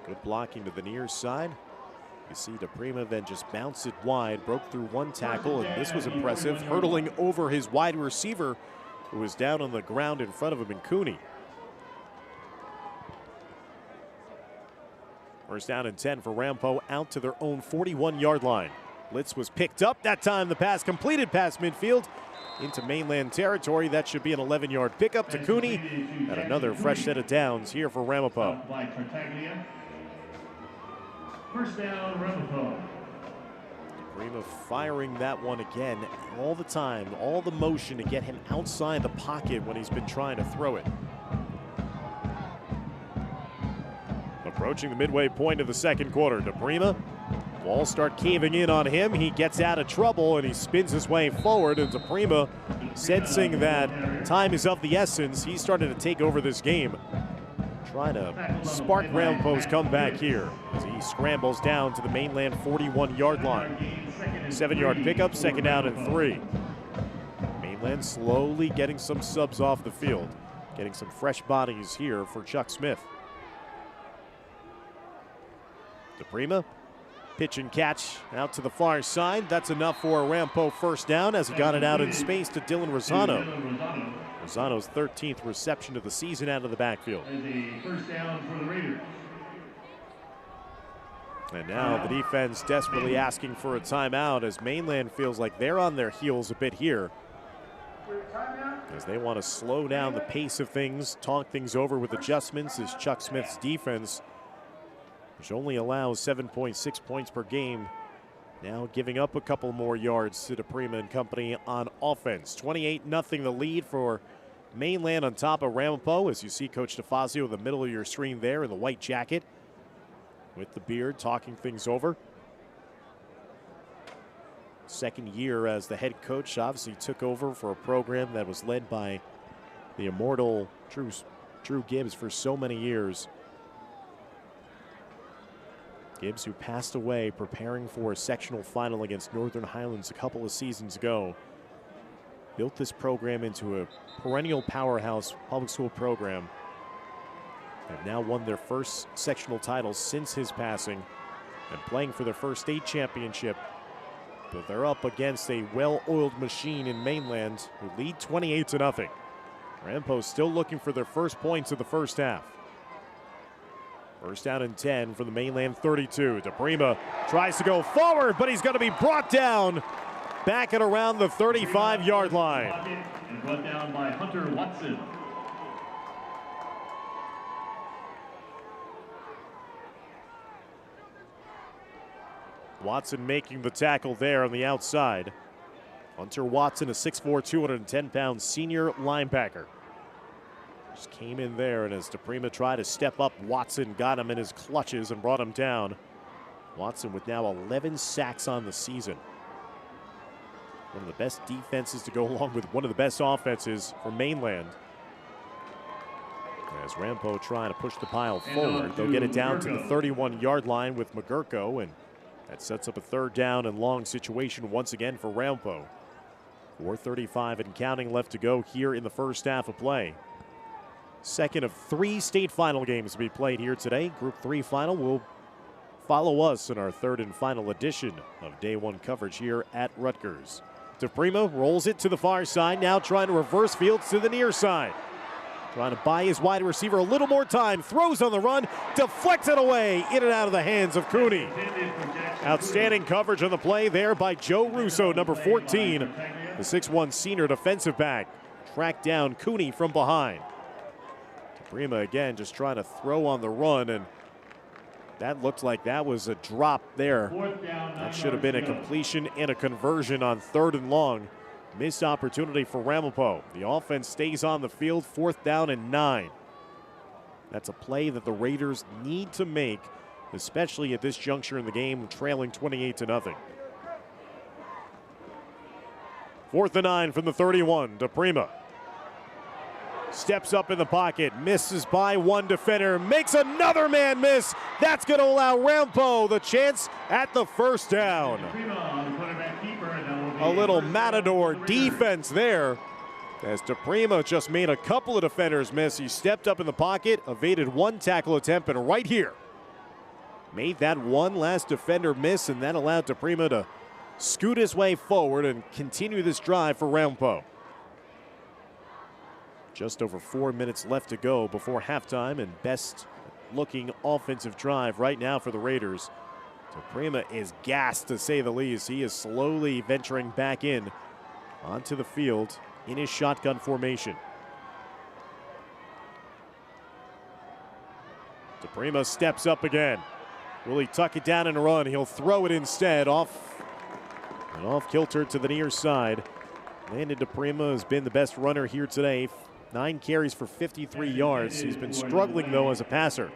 Good blocking to the near side. You see DePrima then just bounce it wide, broke through one tackle, and this was impressive, hurdling over his wide receiver who was down on the ground in front of him in Cooney. First down and 10 for Rampo out to their own 41-yard line. Blitz was picked up. That time the pass completed past midfield into Mainland territory. That should be an 11-yard pickup to Cooney. And another fresh set of downs here for Ramapo. First down, Ramapo. Prima firing that one again all the time, all the motion to get him outside the pocket when he's been trying to throw it. Approaching the midway point of the second quarter, DePrima. Walls start caving in on him. He gets out of trouble and he spins his way forward. And DePrima, sensing that time is of the essence, he started to take over this game. Trying to spark Rampo's comeback here as he scrambles down to the Mainland 41-yard line. 7-yard pickup, second down and 3. Mainland slowly getting some subs off the field, getting some fresh bodies here for Chuck Smith. DePrima, pitch and catch out to the far side. That's enough for a Rampo first down as he got it out in space to Dylan Rosano. Rosano's 13th reception of the season out of the backfield. First down for the Raiders. And now the defense desperately asking for a timeout as Mainland feels like they're on their heels a bit here, as they want to slow down the pace of things, talk things over with adjustments as Chuck Smith's defense, which only allows 7.6 points per game, now giving up a couple more yards to DePrima and company on offense. 28-0 the lead for Mainland on top of Ramapo, as you see Coach DeFazio in the middle of your screen there in the white jacket with the beard talking things over. Second year as the head coach, obviously took over for a program that was led by the immortal Drew Gibbs for so many years. Gibbs, who passed away preparing for a sectional final against Northern Highlands a couple of seasons ago, built this program into a perennial powerhouse public school program. Have now won their first sectional title since his passing and playing for their first state championship. But they're up against a well-oiled machine in Mainland who lead 28-0. Rampo still looking for their first points of the first half. First down and 10 from the Mainland 32. DePrima tries to go forward, but he's going to be brought down back at around the 35-yard line. And brought down by Hunter Watson. Watson making the tackle there on the outside. Hunter Watson, a 6'4", 210-pound senior linebacker. Just came in there, and as DePrima tried to step up, Watson got him in his clutches and brought him down. Watson with now 11 sacks on the season. One of the best defenses to go along with one of the best offenses for Mainland. As Rampo trying to push the pile forward, they'll get it down to the 31-yard line with McGurko, and that sets up a third down and long situation once again for Rampo. 4:35 and counting left to go here in the first half of play. Second of 3 state final games to be played here today. Group 3 final will follow us in our third and final edition of Day 1 coverage here at Rutgers. DePrima rolls it to the far side, now trying to reverse fields to the near side. Trying to buy his wide receiver a little more time, throws on the run, deflects it away, in and out of the hands of Cooney. Outstanding coverage on the play there by Joe Russo, number 14, the 6'1" senior defensive back. Tracked down Cooney from behind. DePrima again just trying to throw on the run, and that looked like that was a drop there. That should have been a completion and a conversion on 3rd and long. Missed opportunity for Ramapo. The offense stays on the field, 4th down and 9. That's a play that the Raiders need to make, especially at this juncture in the game, trailing 28-0. 4th and 9 from the 31. DePrima steps up in the pocket, misses by one defender, makes another man miss. That's going to allow Rampo the chance at the first down. A little matador defense there, as DePrima just made a couple of defenders miss. He stepped up in the pocket, evaded one tackle attempt, and right here made that one last defender miss, and that allowed DePrima to scoot his way forward and continue this drive for Rampo. Just over 4 minutes left to go before halftime, and best looking offensive drive right now for the Raiders. DePrima is gassed, to say the least. He is slowly venturing back in onto the field in his shotgun formation. DePrima steps up again. Will he tuck it down and run? He'll throw it instead off kilter to the near side. Landon DePrima has been the best runner here today. 9 carries for 53 yards. He's been struggling, though, as a passer.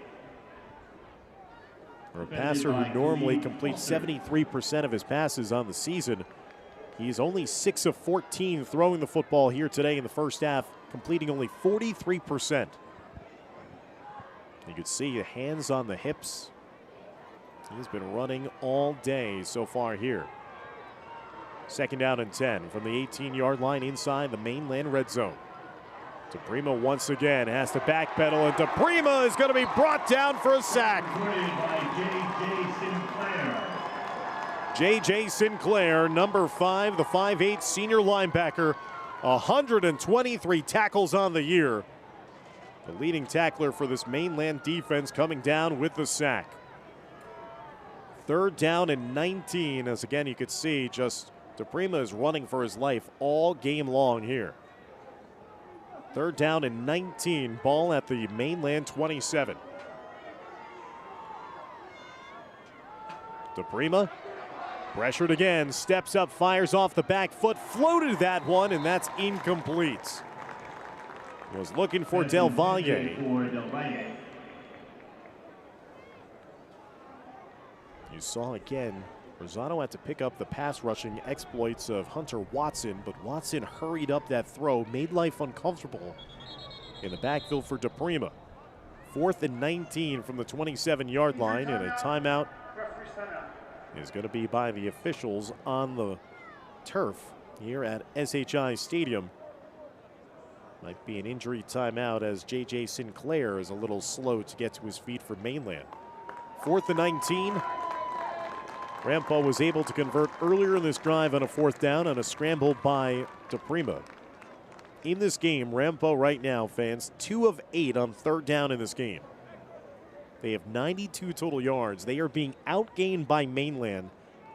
For a passer who normally completes 73% of his passes on the season, he's only 6 of 14 throwing the football here today in the first half, completing only 43%. You can see the hands on the hips. He's been running all day so far here. 2nd down and 10 from the 18-yard line inside the Mainland red zone. DePrima once again has to backpedal, and DePrima is going to be brought down for a sack. J.J. Sinclair, number 5, the 5'8" senior linebacker, 123 tackles on the year. The leading tackler for this Mainland defense coming down with the sack. 3rd down and 19, as again you could see, just DePrima is running for his life all game long here. 3rd down and 19, ball at the Mainland 27. DePrima pressured again, steps up, fires off the back foot, floated that one, and that's incomplete. Was looking for Del Valle. You saw again, Rosado had to pick up the pass rushing exploits of Hunter Watson, but Watson hurried up that throw, made life uncomfortable in the backfield for DePrima. 4th and 19 from the 27-yard line, and a timeout is going to be by the officials on the turf here at SHI Stadium. Might be an injury timeout as J.J. Sinclair is a little slow to get to his feet for Mainland. 4th and 19. Rampo was able to convert earlier in this drive on a 4th down on a scramble by DePrima. In this game, Rampo right now, fans, 2 of 8 on 3rd down in this game. They have 92 total yards. They are being outgained by Mainland,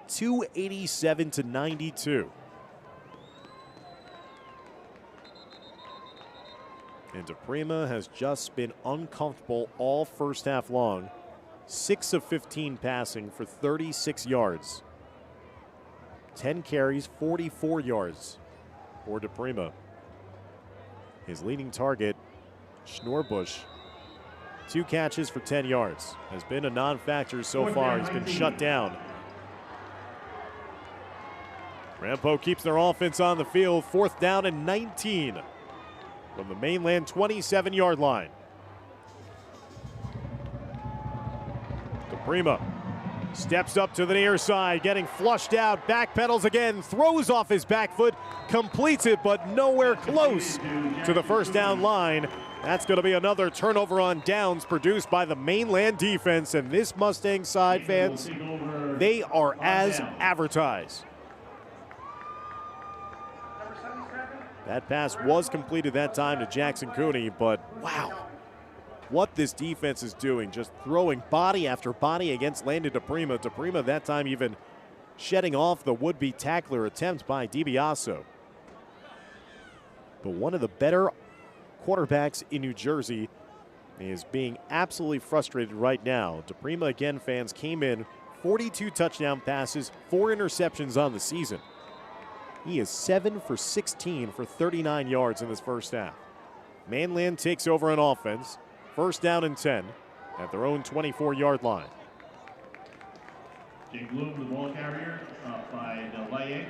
287 to 92. And DePrima has just been uncomfortable all first half long. 6 of 15 passing for 36 yards. 10 carries, 44 yards for DePrima. His leading target, Schnorbush, 2 catches for 10 yards. Has been a non-factor so far. He's been shut down. Rampo keeps their offense on the field. 4th down and 19 from the Mainland 27-yard line. DePrima steps up to the near side, getting flushed out, backpedals again, throws off his back foot, completes it, but nowhere close to the first down line. That's going to be another turnover on downs produced by the Mainland defense, and this Mustang side, fans, they are as advertised. That pass was completed that time to Jackson Cooney, but wow, what this defense is doing, just throwing body after body against Landon DePrima. DePrima that time even shedding off the would-be tackler attempt by DiBiaso. But one of the better quarterbacks in New Jersey is being absolutely frustrated right now. DePrima, again, fans, came in 42 touchdown passes, 4 interceptions on the season. He is 7 for 16 for 39 yards in this first half. Mainland takes over on offense. 1st down and 10 at their own 24-yard line. Jake Bloom, the ball carrier, up by Del Valle.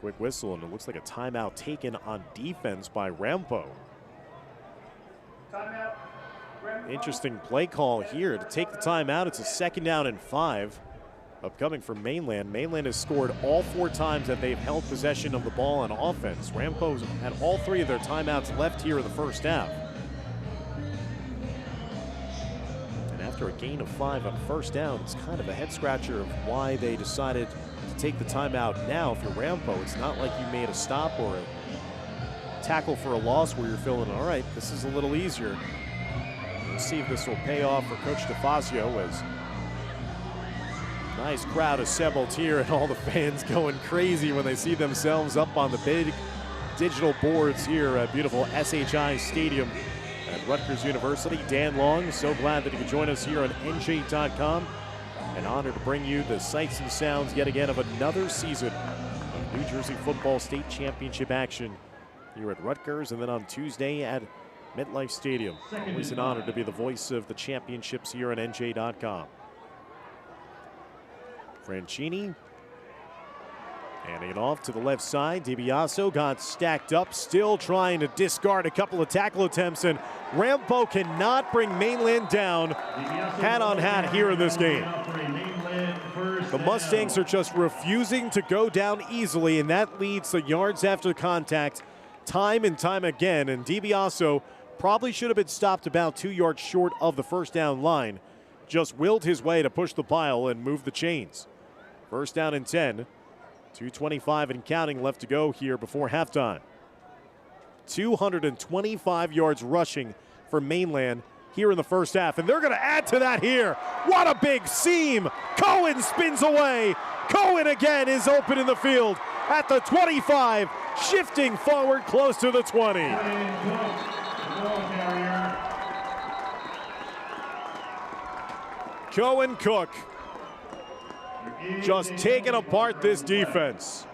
Quick whistle, and it looks like a timeout taken on defense by Rampo. Timeout. Interesting play call here to take the timeout. It's a 2nd down and 5. Upcoming from Mainland. Mainland has scored all 4 times that they've held possession of the ball on offense. Rampo's had all 3 of their timeouts left here in the first half. And after a gain of 5 on 1st down, it's kind of a head scratcher of why they decided to take the timeout now. If you're Rampo, it's not like you made a stop or a tackle for a loss where you're feeling, all right, this is a little easier. We'll see if this will pay off for Coach DeFazio, as nice crowd assembled here and all the fans going crazy when they see themselves up on the big digital boards here at beautiful SHI Stadium at Rutgers University. Dan Long, so glad that he could join us here on NJ.com. An honor to bring you the sights and sounds yet again of another season of New Jersey Football State Championship action here at Rutgers, and then on Tuesday at MetLife Stadium. Always an honor to be the voice of the championships here on NJ.com. Franchini handing it off to the left side. DiBiaso got stacked up, still trying to discard a couple of tackle attempts, and Rampo cannot bring Mainland down hat on hat here in this game. The Mustangs are just refusing to go down easily, and that leads to yards after contact time and time again. And DiBiaso probably should have been stopped about 2 yards short of the first down line. Just willed his way to push the pile and move the chains. First down and 10. 2:25 and counting left to go here before halftime. 225 yards rushing for Mainland here in the first half, and they're going to add to that here. What a big seam! Cohen spins away. Cohen again is open in the field at the 25, shifting forward close to the 20. Cohen Cook just taking apart this defense.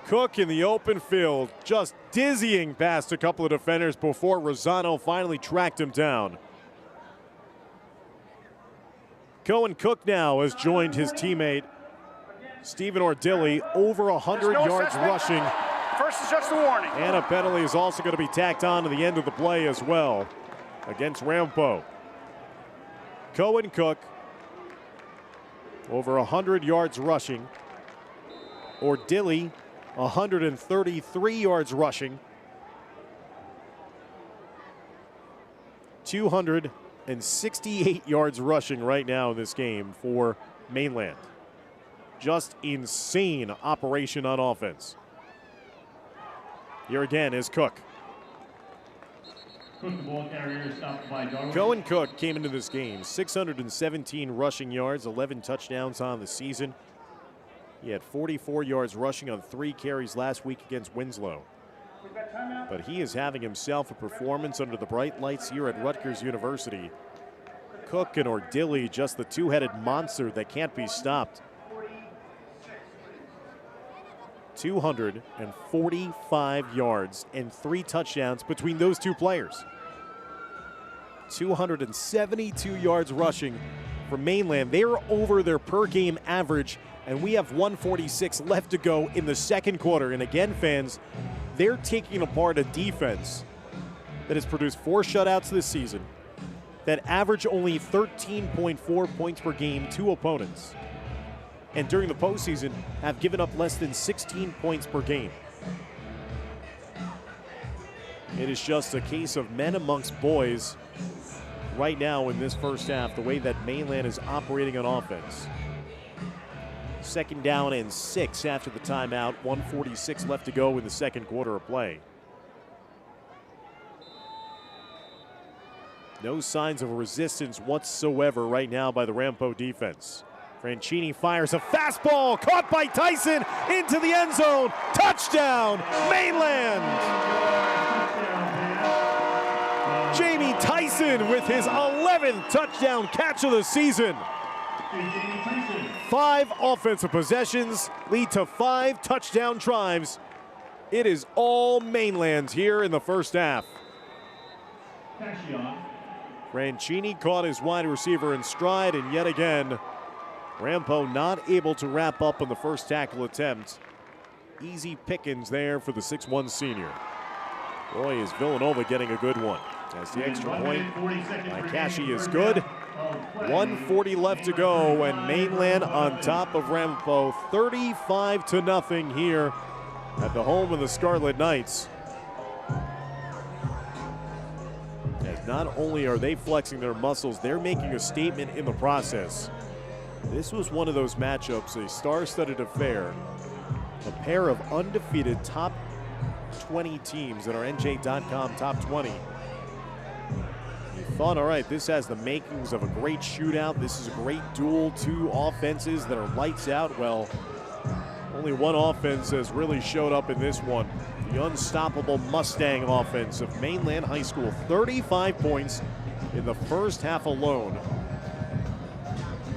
Cook in the open field, just dizzying past a couple of defenders before Rosano finally tracked him down. Cohen Cook now has joined his teammate Stephen Ordilli, over 100 yards rushing. First is just a warning. And a penalty is also going to be tacked on to the end of the play as well against Rampo. Cohen Cook, over 100 yards rushing. Ordilli, 133 yards rushing. 268 yards rushing right now in this game for Mainland. Just insane operation on offense. Here again is Cook. Cook, the ball carrier, stopped by Darwin. Cohen Cook came into this game 617 rushing yards, 11 touchdowns on the season. He had 44 yards rushing on 3 carries last week against Winslow. But he is having himself a performance under the bright lights here at Rutgers University. Cook and Ordilli, just the two-headed monster that can't be stopped. 245 yards and 3 touchdowns between those two players. 272 yards rushing for Mainland. They are over their per-game average, and we have 146 left to go in the second quarter. And again, fans, they're taking apart a defense that has produced 4 shutouts this season, that average only 13.4 points per game to opponents, and during the postseason have given up less than 16 points per game. It is just a case of men amongst boys right now in this first half, the way that Mainland is operating on offense. Second down and 6 after the timeout, 146 left to go in the second quarter of play. No signs of resistance whatsoever right now by the Rampo defense. Franchini fires a fastball, caught by Tyson, into the end zone. Touchdown, Mainland! Jamie Tyson with his 11th touchdown catch of the season. 5 offensive possessions lead to 5 touchdown drives. It is all Mainland here in the first half. Franchini caught his wide receiver in stride, and yet again, Rampo not able to wrap up on the first tackle attempt. Easy pickings there for the 6'1 senior. Boy, is Villanova getting a good one. As the extra point by Kashi is good. 140 left to go, and Mainland on top of Rampo, 35-0 here at the home of the Scarlet Knights. As not only are they flexing their muscles, they're making a statement in the process. This was one of those matchups, a star-studded affair. A pair of undefeated top 20 teams in our NJ.com top 20. You thought, all right, this has the makings of a great shootout. This is a great duel, two offenses that are lights out. Well, only one offense has really showed up in this one. The unstoppable Mustang offense of Mainland High School. 35 points in the first half alone.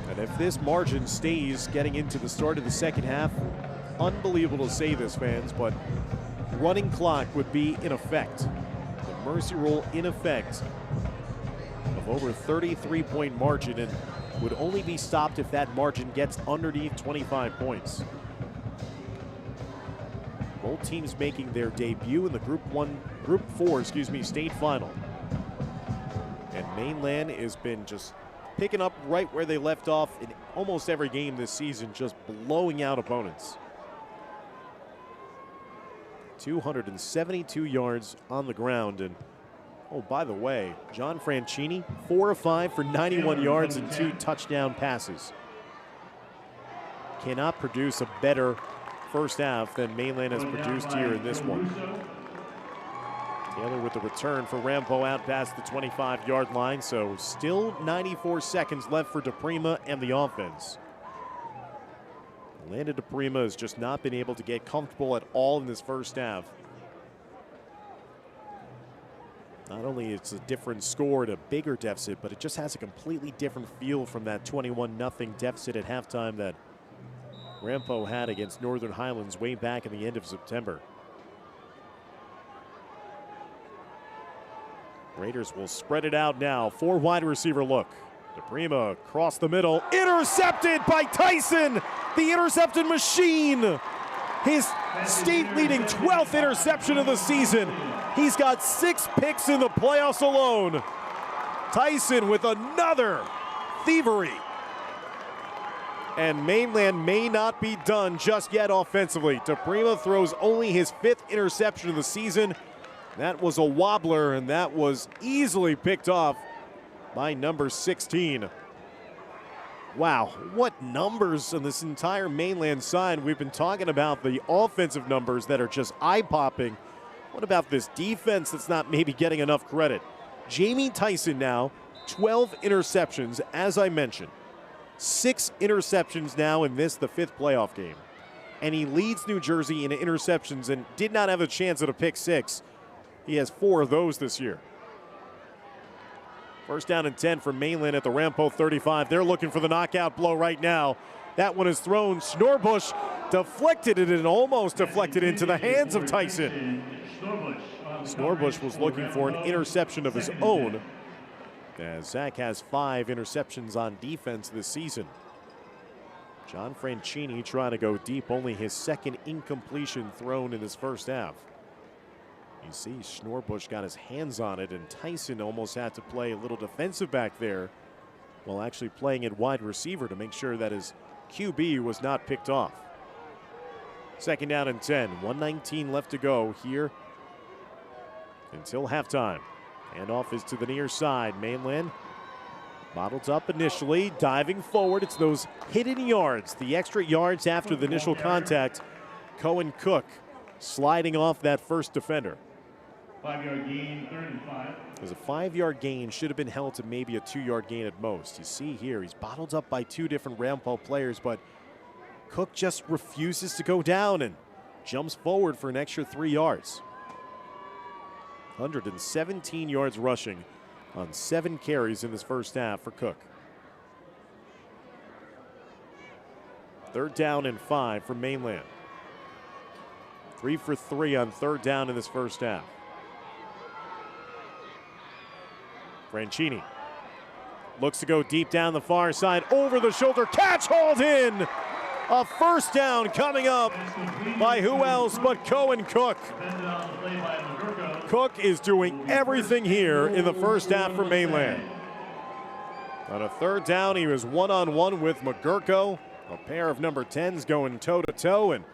And if this margin stays getting into the start of the second half, unbelievable to say this, fans, but running clock would be in effect. The mercy rule in effect of over 33-point margin, and would only be stopped if that margin gets underneath 25 points. Both teams making their debut in the Group 4, state final. And Mainland has been just picking up right where they left off in almost every game this season, just blowing out opponents. 272 yards on the ground. And oh, by the way, John Franchini, 4 of 5 for 91 yards and 2 touchdown passes. Cannot produce a better first half than Mainland has produced here in this one. Taylor with the return for Rampo out past the 25-yard line, so still 94 seconds left for DePrima and the offense. Landon DePrima has just not been able to get comfortable at all in this first half. Not only it's a different score and a bigger deficit, but it just has a completely different feel from that 21-0 deficit at halftime that Rampo had against Northern Highlands way back in the end of September. Raiders will spread it out now. 4 wide receiver look. DePrima across the middle. Intercepted by Tyson, the intercepted machine. His state-leading 12th interception of the season. He's got 6 picks in the playoffs alone. Tyson with another thievery. And Mainland may not be done just yet offensively. DePrima throws only his 5th interception of the season. That was a wobbler, and that was easily picked off by number 16. Wow, what numbers on this entire Mainland side. We've been talking about the offensive numbers that are just eye-popping. What about this defense that's not maybe getting enough credit? Jamie Tyson now, 12 interceptions, as I mentioned. 6 interceptions now in this, the 5th playoff game. And he leads New Jersey in interceptions and did not have a chance at a pick 6. He has 4 of those this year. First down and 10 for Mainland at the Rampo 35. They're looking for the knockout blow right now. That one is thrown. Schnorbush deflected it and almost deflected into the hands of Tyson. Schnorbush was looking for an interception of his own, as Zach has 5 interceptions on defense this season. John Franchini trying to go deep, only his 2nd incompletion thrown in this first half. You see Schnorbush got his hands on it, and Tyson almost had to play a little defensive back there while actually playing at wide receiver to make sure that his QB was not picked off. Second down and 10, 1:19 left to go here until halftime. Handoff is to the near side. Mainland bottled up initially, diving forward. It's those hidden yards, the extra yards after the initial contact. Cohen Cook sliding off that first defender. 5-yard gain, 3rd and 5. There's a 5-yard gain, should have been held to maybe a 2-yard gain at most. You see here, he's bottled up by 2 different Rampo players, but Cook just refuses to go down and jumps forward for an extra 3 yards. 117 yards rushing on 7 carries in this first half for Cook. 3rd down and 5 for Mainland. 3 for 3 on 3rd down in this first half. Franchini looks to go deep down the far side, over the shoulder, catch hauled in. A first down coming up by who else but Cohen Cook. Cook is doing everything here in the first half for Mainland. On a 3rd down, he was one-on-one with McGurko. A pair of number 10s going toe-to-toe and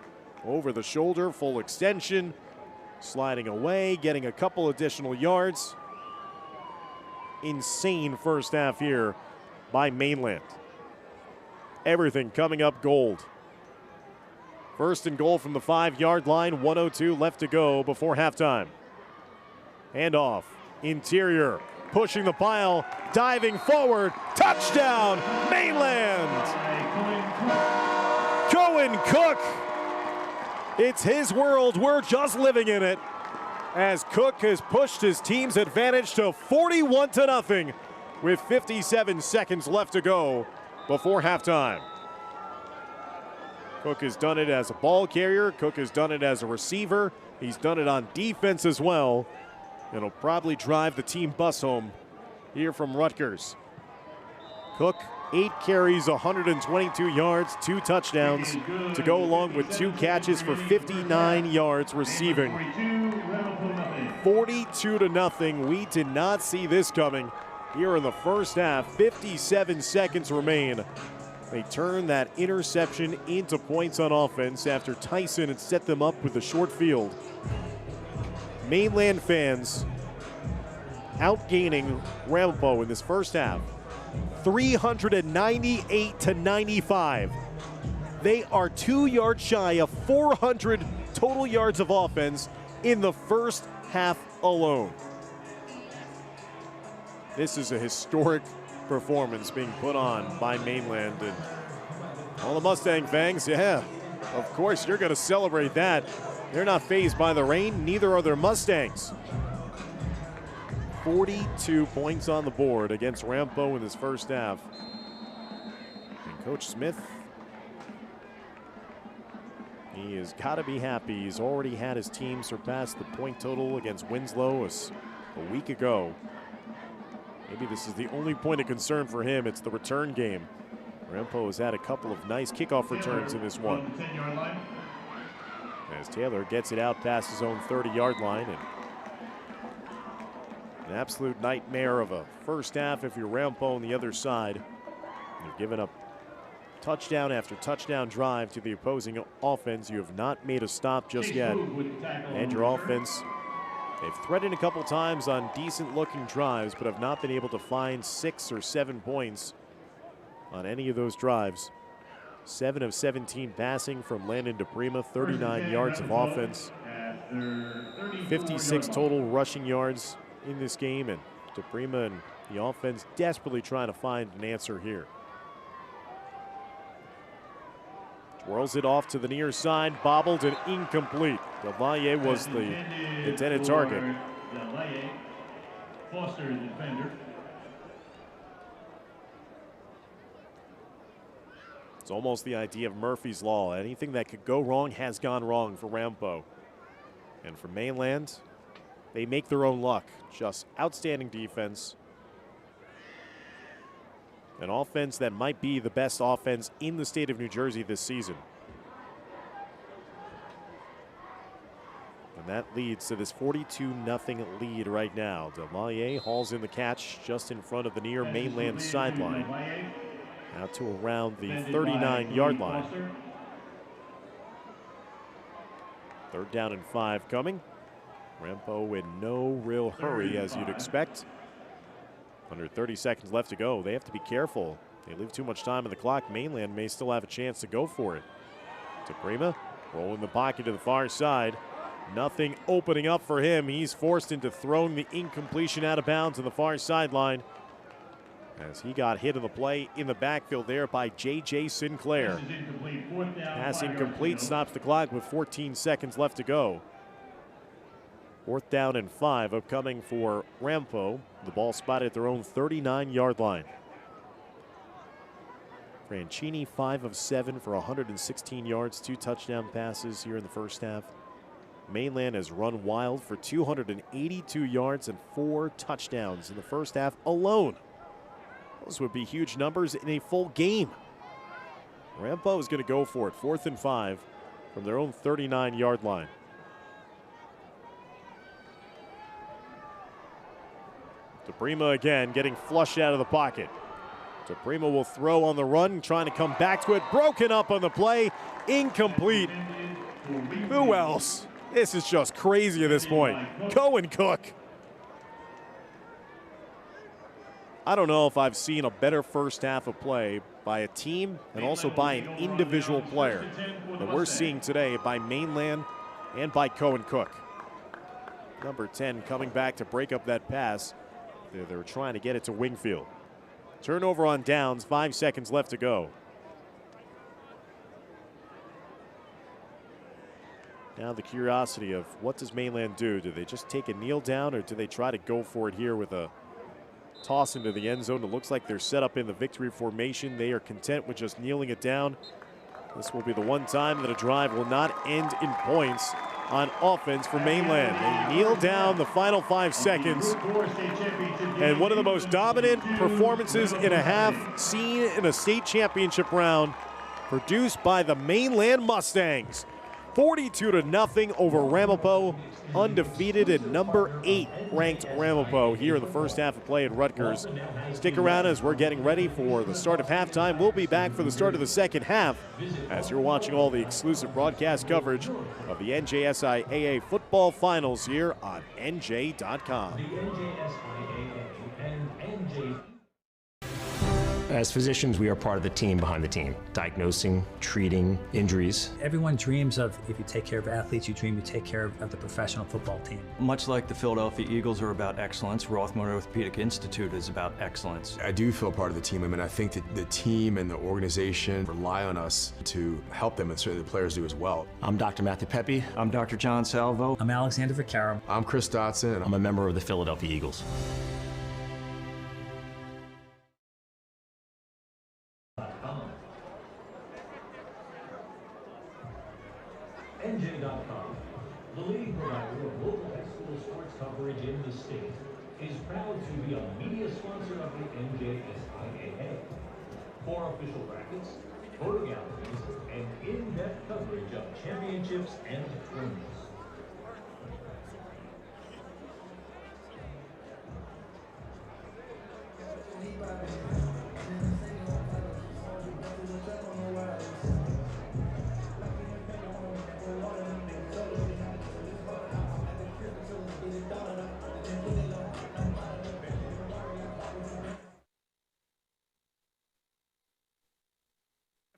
over the shoulder, full extension, sliding away, getting a couple additional yards. Insane first half here by Mainland. Everything coming up gold First and goal from the 5-yard line, 1:02 left to go before halftime. Handoff, interior, pushing the pile, diving forward, touchdown, Mainland! Cohen Cook! It's his world, we're just living in it. As Cook has pushed his team's advantage to 41-0 with 57 seconds left to go before halftime. Cook has done it as a ball carrier. Cook has done it as a receiver. He's done it on defense as well. It'll probably drive the team bus home here from Rutgers. Cook, 8 carries, 122 yards, 2 touchdowns to go along with 2 catches for 59 yards receiving. 42-0. We did not see this coming here in the first half. 57 seconds remain. They turn that interception into points on offense after Tyson had set them up with the short field. Mainland fans outgaining Ramapo in this first half, 398-95. They are 2 yards shy of 400 total yards of offense in the first half alone. This is a historic performance being put on by Mainland, and all the Mustang fans, yeah, of course you're going to celebrate that. They're not fazed by the rain, neither are their Mustangs. 42 points on the board against Ramapo in this first half. And Coach Smith, he has got to be happy. He's already had his team surpass the point total against Winslow a week ago. Maybe this is the only point of concern for him. It's the return game. Ramapo has had a couple of nice kickoff returns in this one. As Taylor gets it out past his own 30-yard line. And an absolute nightmare of a first half if you're Ramapo on the other side. You've given up touchdown after touchdown drive to the opposing offense. You have not made a stop just yet. And your offense, they've threatened a couple times on decent-looking drives, but have not been able to find 6 or 7 points on any of those drives. 7 of 17 passing from Landon DePrima, 39 yards of offense, 56 total rushing yards in this game, and DePrima and the offense desperately trying to find an answer here. Twirls it off to the near side, bobbled and incomplete. Delaye was the intended target. Foster, the defender. It's almost the idea of Murphy's Law. Anything that could go wrong has gone wrong for Ramapo. And for Mainland, they make their own luck. Just outstanding defense. An offense that might be the best offense in the state of New Jersey this season. And that leads to this 42-0 lead right now. Delaye hauls in the catch just in front of the near Mainland sideline. Out to around the 39-yard line. 3rd down and 5 coming. Ramapo in no real hurry, as you'd expect. Under 30 seconds left to go. They have to be careful. They leave too much time on the clock. Mainland may still have a chance to go for it. DePrima rolling the pocket to the far side. Nothing opening up for him. He's forced into throwing the incompletion out of bounds on the far sideline, as he got hit in the play in the backfield there by J.J. Sinclair. Pass incomplete, stops the clock with 14 seconds left to go. 4th down and 5 upcoming for Ramapo. The ball spotted at their own 39-yard line. Franchini 5 of 7 for 116 yards, 2 touchdown passes here in the first half. Mainland has run wild for 282 yards and 4 touchdowns in the first half alone. Those would be huge numbers in a full game. Ramapo is going to go for it. 4th and 5 from their own 39-yard line. DePrima again getting flushed out of the pocket. DePrima will throw on the run, trying to come back to it. Broken up on the play. Incomplete. Who else? This is just crazy at this point. Cohen Cook. I don't know if I've seen a better first half of play by a team and also by an individual player that we're seeing today by Mainland and by Cohen Cook. Number 10 coming back to break up that pass. They were trying to get it to Wingfield. Turnover on downs, 5 seconds left to go. Now the curiosity of what does Mainland do? Do they just take a kneel down, or do they try to go for it here with a toss into the end zone? It looks like they're set up in the victory formation. They are content with just kneeling it down. This will be the one time that a drive will not end in points on offense for Mainland. They kneel down the final 5 seconds. And one of the most dominant performances in a half seen in a state championship round, produced by the Mainland Mustangs. 42-0 over Ramapo, undefeated at number 8 ranked Ramapo here in the first half of play at Rutgers. Stick around as we're getting ready for the start of halftime. We'll be back for the start of the second half as you're watching all the exclusive broadcast coverage of the NJSIAA football finals here on NJ.com. As physicians, we are part of the team behind the team, diagnosing, treating injuries. Everyone dreams of, if you take care of athletes, you dream you take care of the professional football team. Much like the Philadelphia Eagles are about excellence, Rothman Orthopedic Institute is about excellence. I do feel part of the team. I mean, I think that the team and the organization rely on us to help them, and certainly the players do as well. I'm Dr. Matthew Pepe. I'm Dr. John Salvo. I'm Alexander Vaccaro. I'm Chris Dotson, and I'm a member of the Philadelphia Eagles. NJ.com, the leading provider of local high school sports coverage in the state, is proud to be a media sponsor of the NJSIAA. For official brackets, photo galleries, and in-depth coverage of championships and tournaments.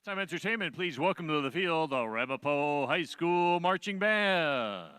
Time entertainment, please welcome to the field the Ramapo High School Marching Band.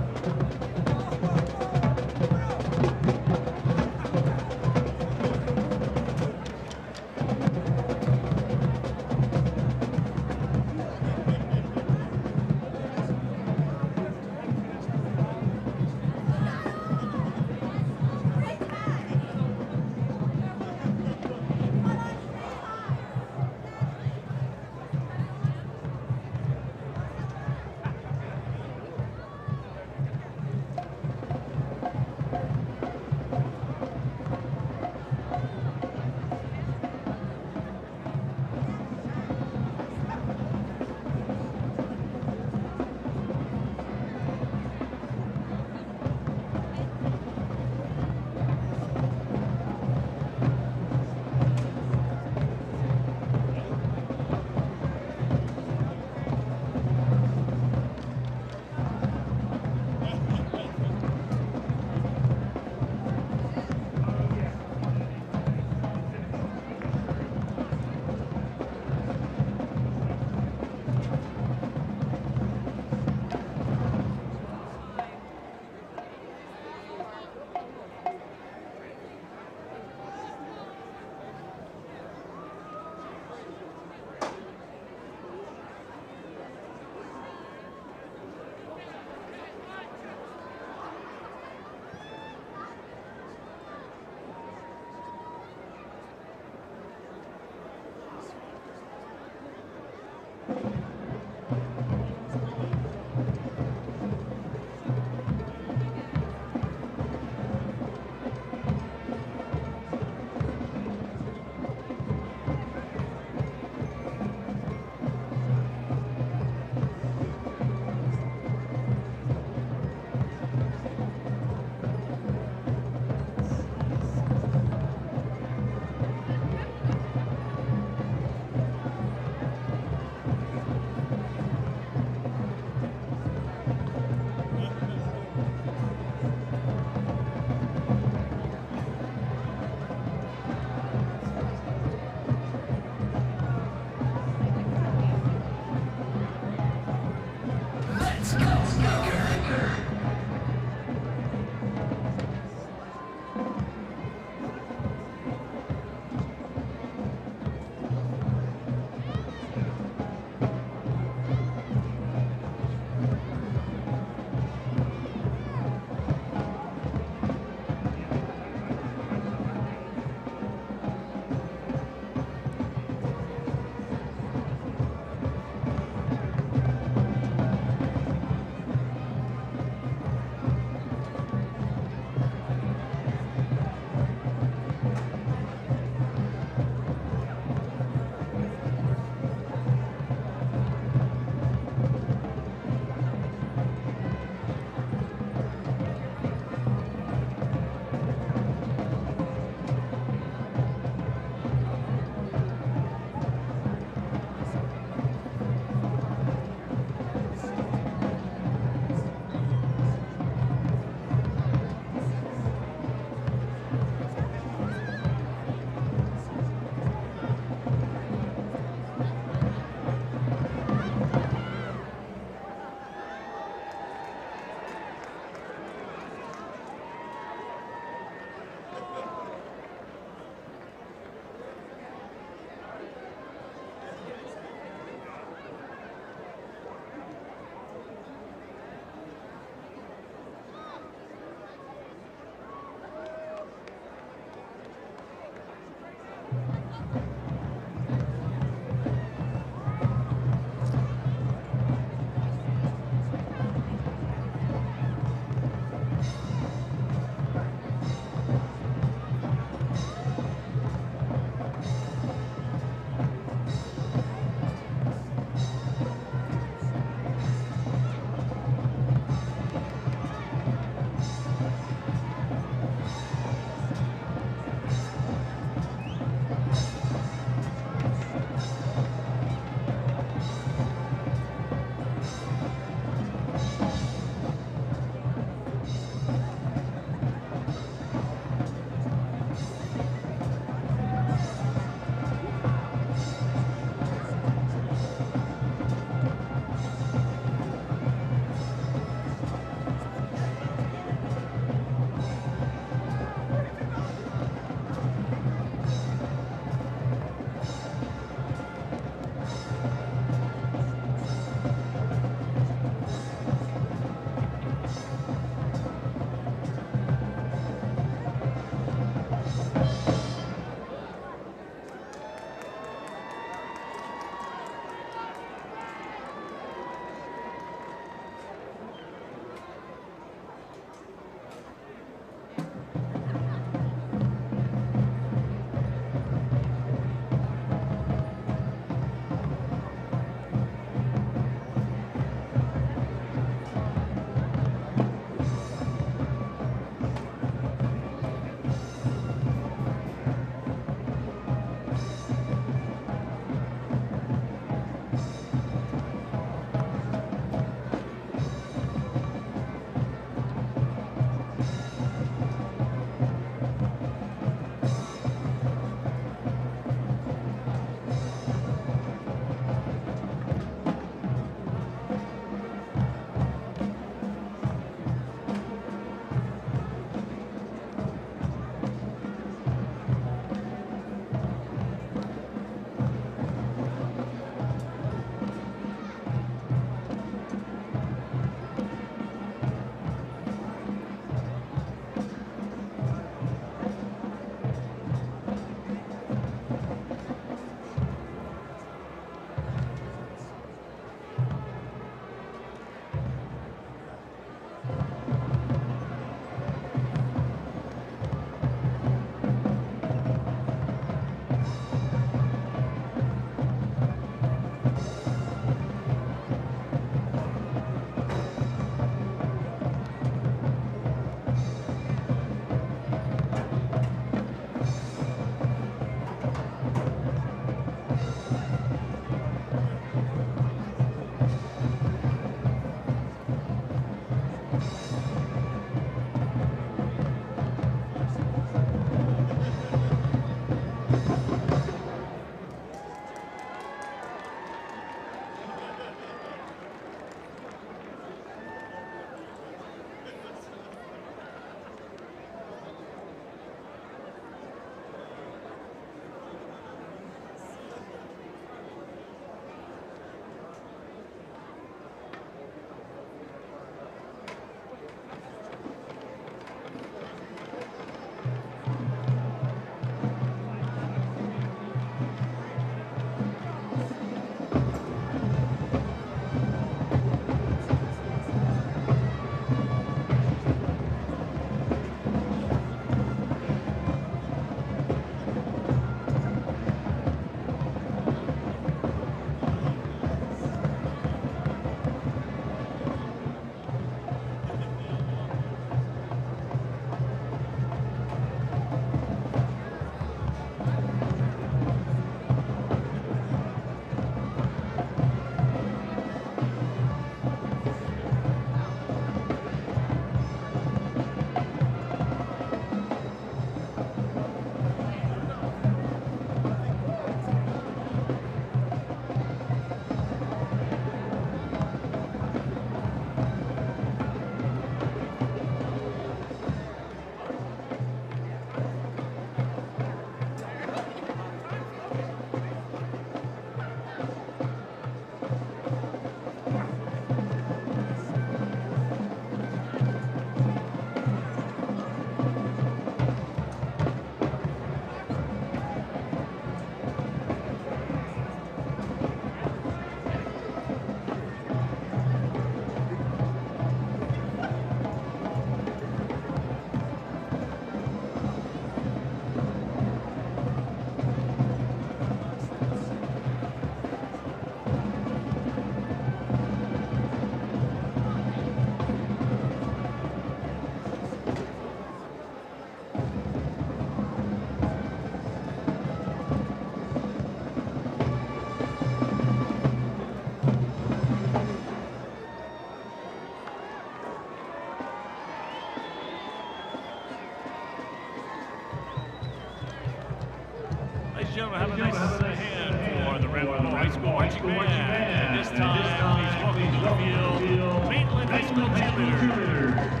Ladies and gentlemen, have a nice hand for the Ramapo High School Marching Band. And this time, please welcome to the field, Mainland High School cheerleaders.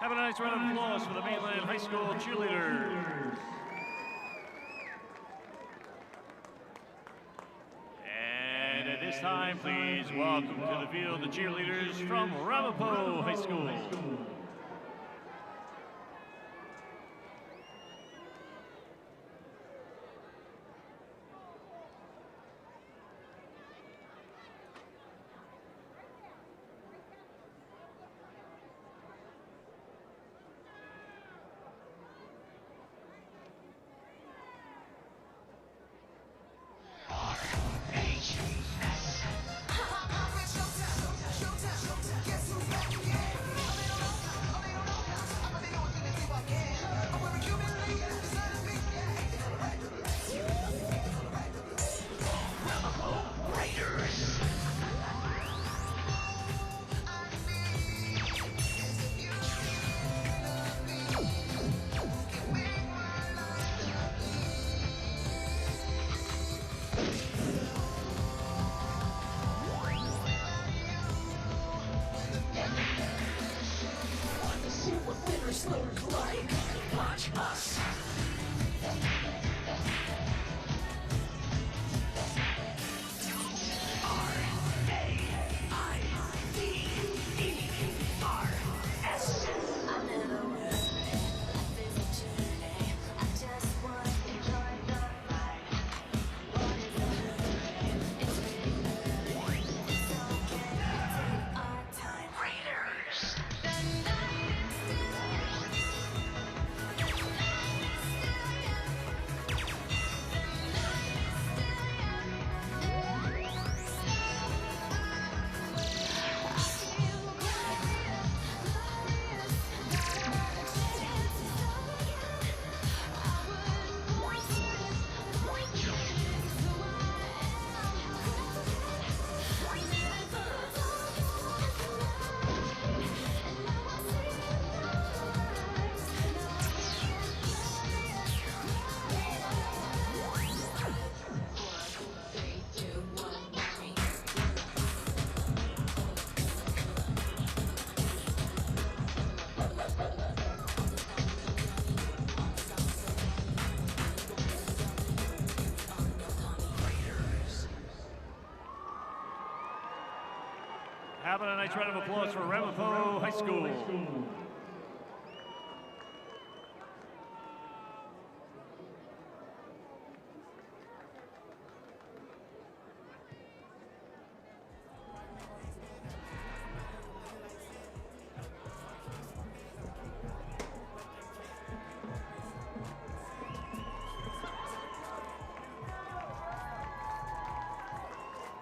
Have a nice round of applause for the Mainland High School cheerleaders. And at this time, please welcome to the field the cheerleaders from Ramapo High School. How about a nice round of applause for Ramapo High School?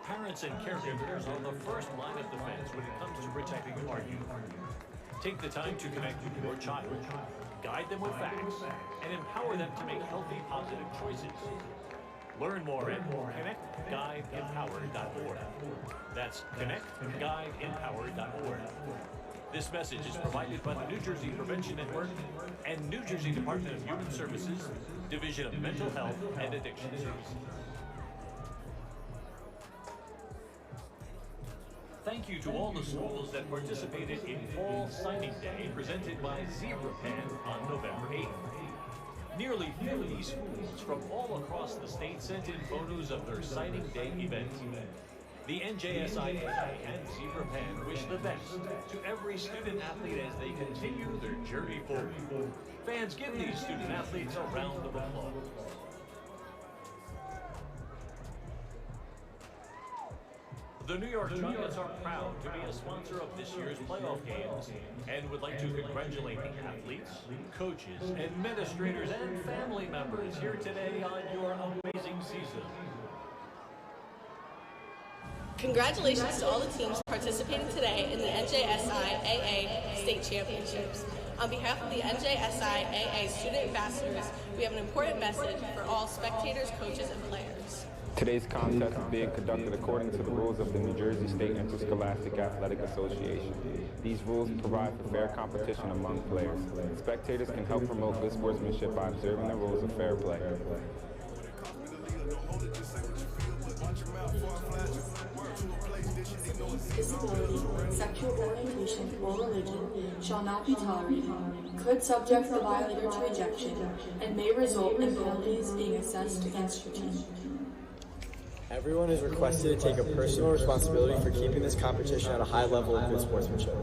Parents and caregivers are the first line of defense when it comes to protecting our youth. Take the time to connect with your child, guide them with facts, and empower them to make healthy, positive choices. Learn more at connectguideempower.org. That's connectguideempower.org. This message is provided by the New Jersey Prevention Network and New Jersey Department of Human Services, Division of Mental Health and Addiction Services. Thank you to all the schools that participated in Fall Signing Day presented by Zebra Pen on November 8th. Nearly 50 schools from all across the state sent in photos of their Signing Day event. The NJSIAA and Zebra Pen wish the best to every student athlete as they continue their journey forward. Fans, give these student athletes a round of applause. The New York Giants are proud to be a sponsor of this year's playoff games and would like to congratulate the athletes, coaches, administrators, and family members here today on your amazing season. Congratulations to all the teams participating today in the NJSIAA State Championships. On behalf of the NJSIAA Student Ambassadors, we have an important message for all spectators, coaches, and players. Today's contest is being conducted according to the rules of the New Jersey State Interscholastic Athletic Association. These rules provide for fair competition among players. Spectators can help promote good sportsmanship by observing the rules of fair play. Disability, sexual orientation, or religion shall not be tolerated, could subject the violator to rejection, and may result in penalties being assessed against your team. Everyone is requested to take a personal responsibility for keeping this competition at a high level of good sportsmanship.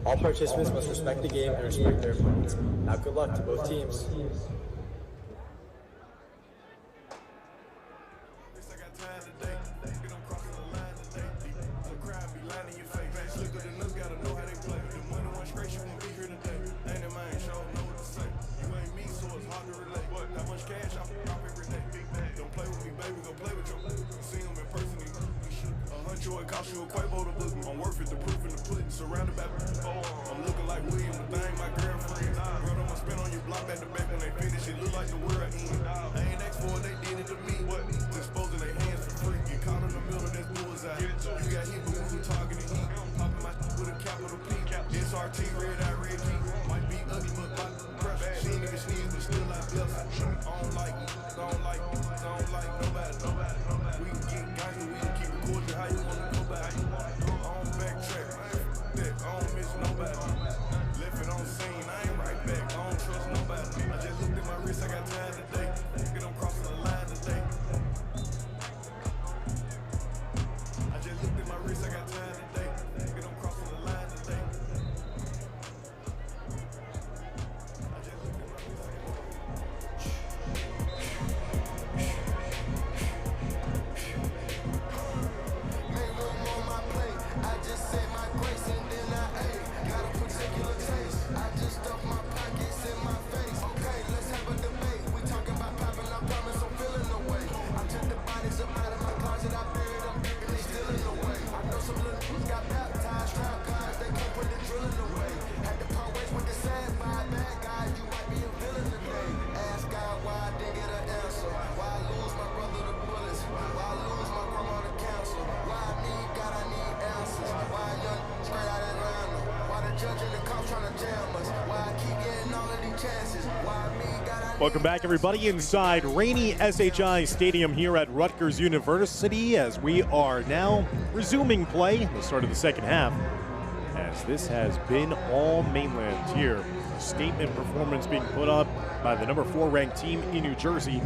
All participants must respect the game and respect their opponents. Now good luck to both teams. I'm worth it, the proof in the pudding, surrounded by I'm looking like William, the thing, my girlfriend. Brother, I'ma spin on your block back to back when they finish, it look like the world end. I ain't asked for it, they did it to me. Disposing their hands for free, get caught in the middle, that's bullseye. You got hit, but we were targeting heat. Popping my with a capital P. SRT, red eye, red key. Might be ugly, but my pressure. She ain't even sneeze, but still like blessed. I don't like nobody. We can get guys, we can keep recording how you wanna go back. Backtrack, I don't miss nobody. Left it on scene, I ain't right back. I don't trust nobody. I just looked at my wrist, I got time today. Get them crossing the line today. I just looked at my wrist, I got time today. Get them crossing the line today. I just looked at my wrist, Welcome back, everybody, inside rainy SHI Stadium here at Rutgers University as we are now resuming play at the start of the second half. As this has been all mainland here. A statement performance being put up by the number 4 ranked team in New Jersey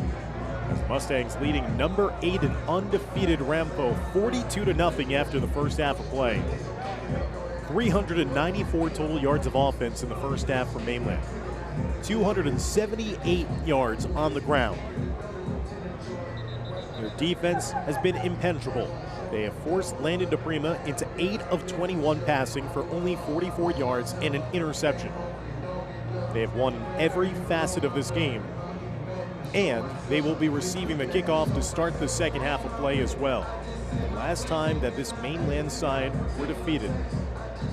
as the Mustangs leading number 8 and undefeated Rampo 42-0 after the first half of play. 394 total yards of offense in the first half for Mainland. 278 yards on the ground. Their defense has been impenetrable. They have forced Landon DePrima into 8 of 21 passing for only 44 yards and an interception. They have won every facet of this game, and they will be receiving the kickoff to start the second half of play as well. The last time that this Mainland side were defeated,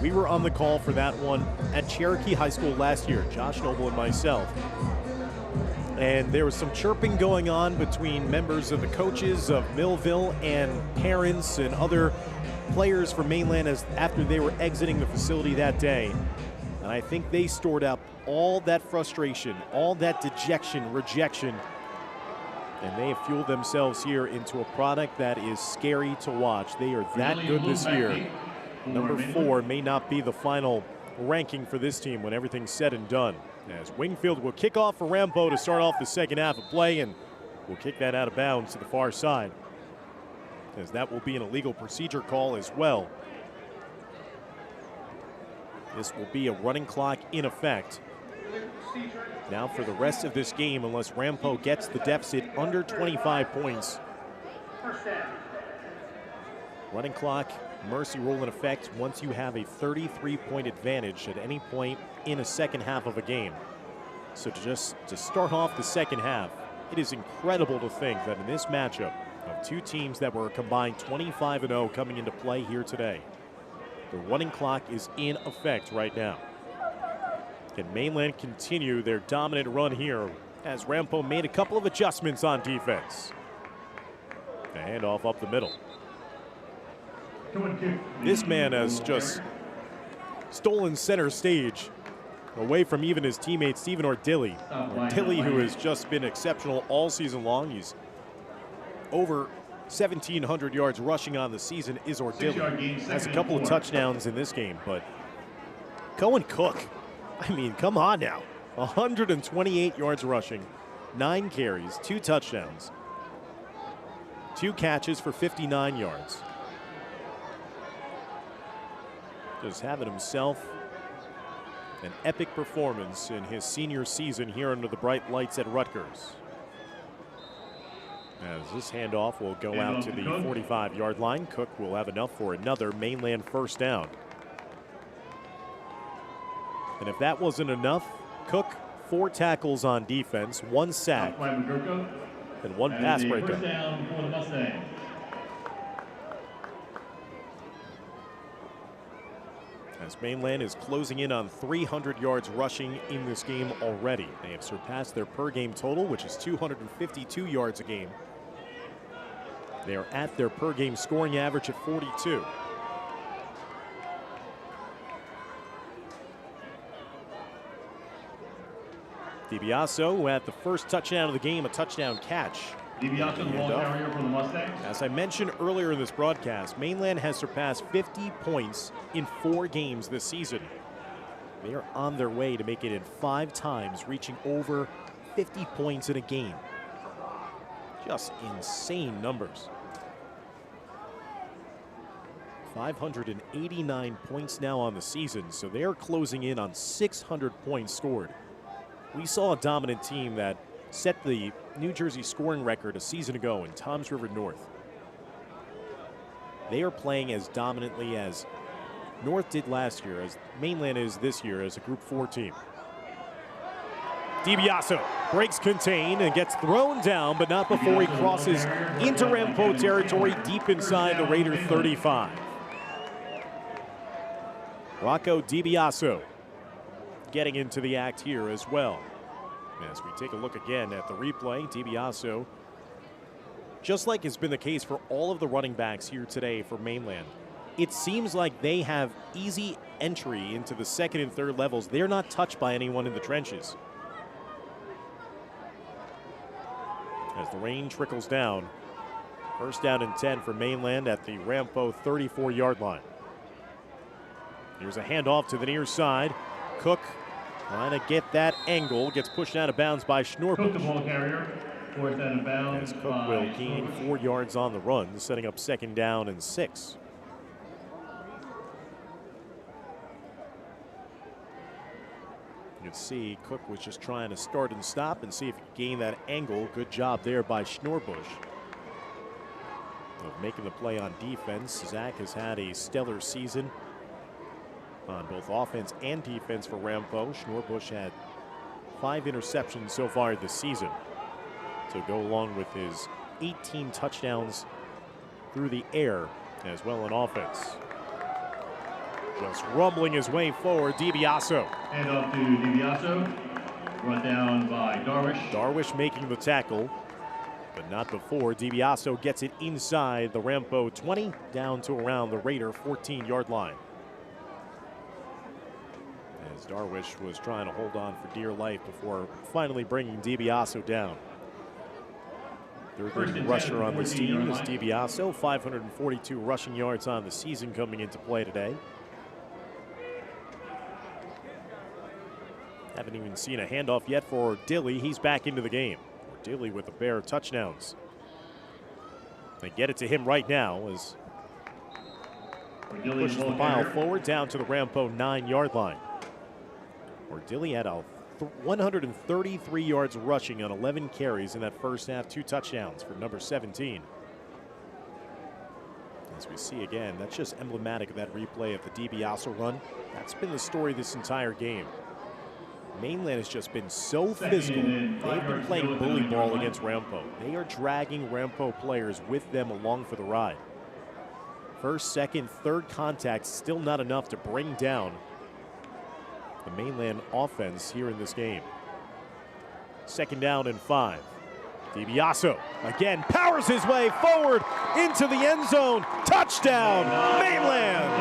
we were on the call for that one at Cherokee High School last year, Josh Noble and myself. And there was some chirping going on between members of the coaches of Millville and parents and other players for Mainland after they were exiting the facility that day. And I think they stored up all that frustration, all that dejection, rejection, and they have fueled themselves here into a product that is scary to watch. They are that good this year. Number 4 may not be the final ranking for this team when everything's said and done. As Wingfield will kick off for Rampo to start off the second half of play, and will kick that out of bounds to the far side, as that will be an illegal procedure call as well. This will be a running clock in effect now for the rest of this game, unless Rampo gets the deficit under 25 points. Running clock, mercy rule in effect once you have a 33-point advantage at any point in a second half of a game. So to start off the second half, it is incredible to think that in this matchup of two teams that were combined 25-0 coming into play here today, the running clock is in effect right now. Can Mainland continue their dominant run here as Rampo made a couple of adjustments on defense? A handoff up the middle. This man has just stolen center stage away from even his teammate Stephen Ordilly. Ordilly, who has just been exceptional all season long. He's over 1,700 yards rushing on the season is Ordilly. Has a couple of touchdowns in this game, but Cohen Cook, I mean, come on now. 128 yards rushing, 9 carries, 2 touchdowns, 2 catches for 59 yards. Just having himself an epic performance in his senior season here under the bright lights at Rutgers. As this handoff will go out to the 45-yard line, Cook will have enough for another Mainland first down. And if that wasn't enough, Cook 4 tackles on defense, 1 sack, and 1 pass breakup. As Mainland is closing in on 300 yards rushing in this game already. They have surpassed their per game total, which is 252 yards a game. They are at their per game scoring average at 42. DiBiaso, who had the first touchdown of the game, a touchdown catch. DiBiaso, the ball carrier for the Mustangs. As I mentioned earlier in this broadcast, Mainland has surpassed 50 points in 4 games this season. They are on their way to make it in 5 times, reaching over 50 points in a game. Just insane numbers. 589 points now on the season, so they are closing in on 600 points scored. We saw a dominant team that set the New Jersey scoring record a season ago in Toms River North. They are playing as dominantly as North did last year, as Mainland is this year as a Group 4 team. DiBiaso breaks contain and gets thrown down, but not before he crosses into Rampo territory deep inside the Raider 35. Rocco DiBiaso getting into the act here as well. As we take a look again at the replay, DiBiaso, just like has been the case for all of the running backs here today for Mainland, it seems like they have easy entry into the second and third levels. They're not touched by anyone in the trenches. As the rain trickles down, first down and 10 for Mainland at the Rampo 34-yard line. Here's a handoff to the near side. Cook trying to get that angle, gets pushed out of bounds by Schnorbush. Cook, the ball carrier, forced out of bounds. As Cook will gain 4 yards on the run, setting up second down and 6. You can see Cook was just trying to start and stop and see if he could gain that angle. Good job there by Schnorbusch of making the play on defense. Zach has had a stellar season on both offense and defense for Rampo. Schnorbusch had 5 interceptions so far this season to go along with his 18 touchdowns through the air as well on offense. Just rumbling his way forward, DiBiaso. Hand off to DiBiaso. Brought down by Darwish. Darwish making the tackle, but not before. DiBiaso gets it inside the Rampo 20, down to around the Raider 14-yard line. As Darwish was trying to hold on for dear life before finally bringing DiBiaso down. Third leading rusher on this team is DiBiaso, 542 rushing yards on the season coming into play today. Haven't even seen a handoff yet for Dilly. He's back into the game. Dilly with a pair of touchdowns. They get it to him right now as he pushes the pile forward down to the Rampo 9-yard line. Dilly had a 133 yards rushing on 11 carries in that first half, 2 touchdowns for number 17. As we see again, that's just emblematic of that replay of the DiBiaso run. That's been the story this entire game. Mainland has just been so physical. They've been playing bully ball against Rampo. They are dragging Rampo players with them along for the ride. First, second, third contact, still not enough to bring down the Mainland offense here in this game. 2nd down and 5. DiBiaso again powers his way forward into the end zone. Touchdown, Mainland!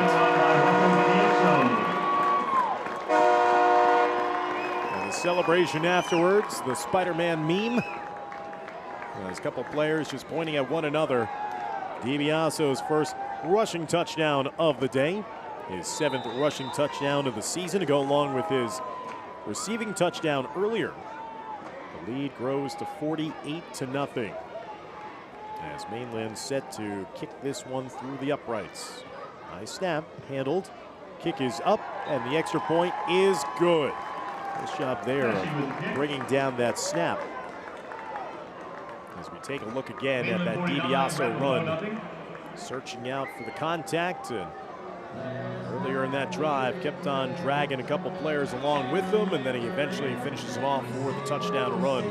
And the celebration afterwards, the Spider-Man meme. There's a couple players just pointing at one another. DiBiaso's first rushing touchdown of the day. His 7th rushing touchdown of the season to go along with his receiving touchdown earlier. The lead grows to 48-0 as Mainland set to kick this one through the uprights. Nice snap, handled. Kick is up, and the extra point is good. Nice job there of bringing down that snap. As we take a look again at that DiBiaso run, searching out for the contact, and earlier in that drive kept on dragging a couple players along with him, and then he eventually finishes it off for the touchdown run.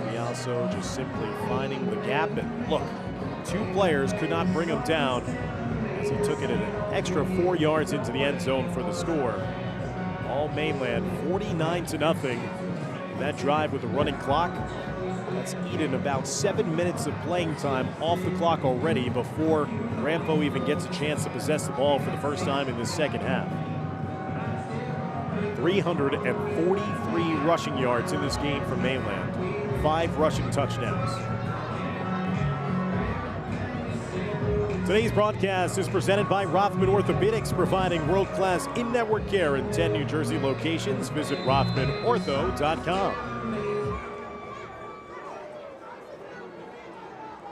DiBiaso just simply finding the gap, and look, 2 players could not bring him down as he took it an extra 4 yards into the end zone for the score. All Mainland 49-0. That drive with the running clock, that's eaten about 7 minutes of playing time off the clock already before Rampo even gets a chance to possess the ball for the first time in this second half. 343 rushing yards in this game from Mainland. 5 rushing touchdowns. Today's broadcast is presented by Rothman Orthopedics, providing world-class in-network care in 10 New Jersey locations. Visit RothmanOrtho.com.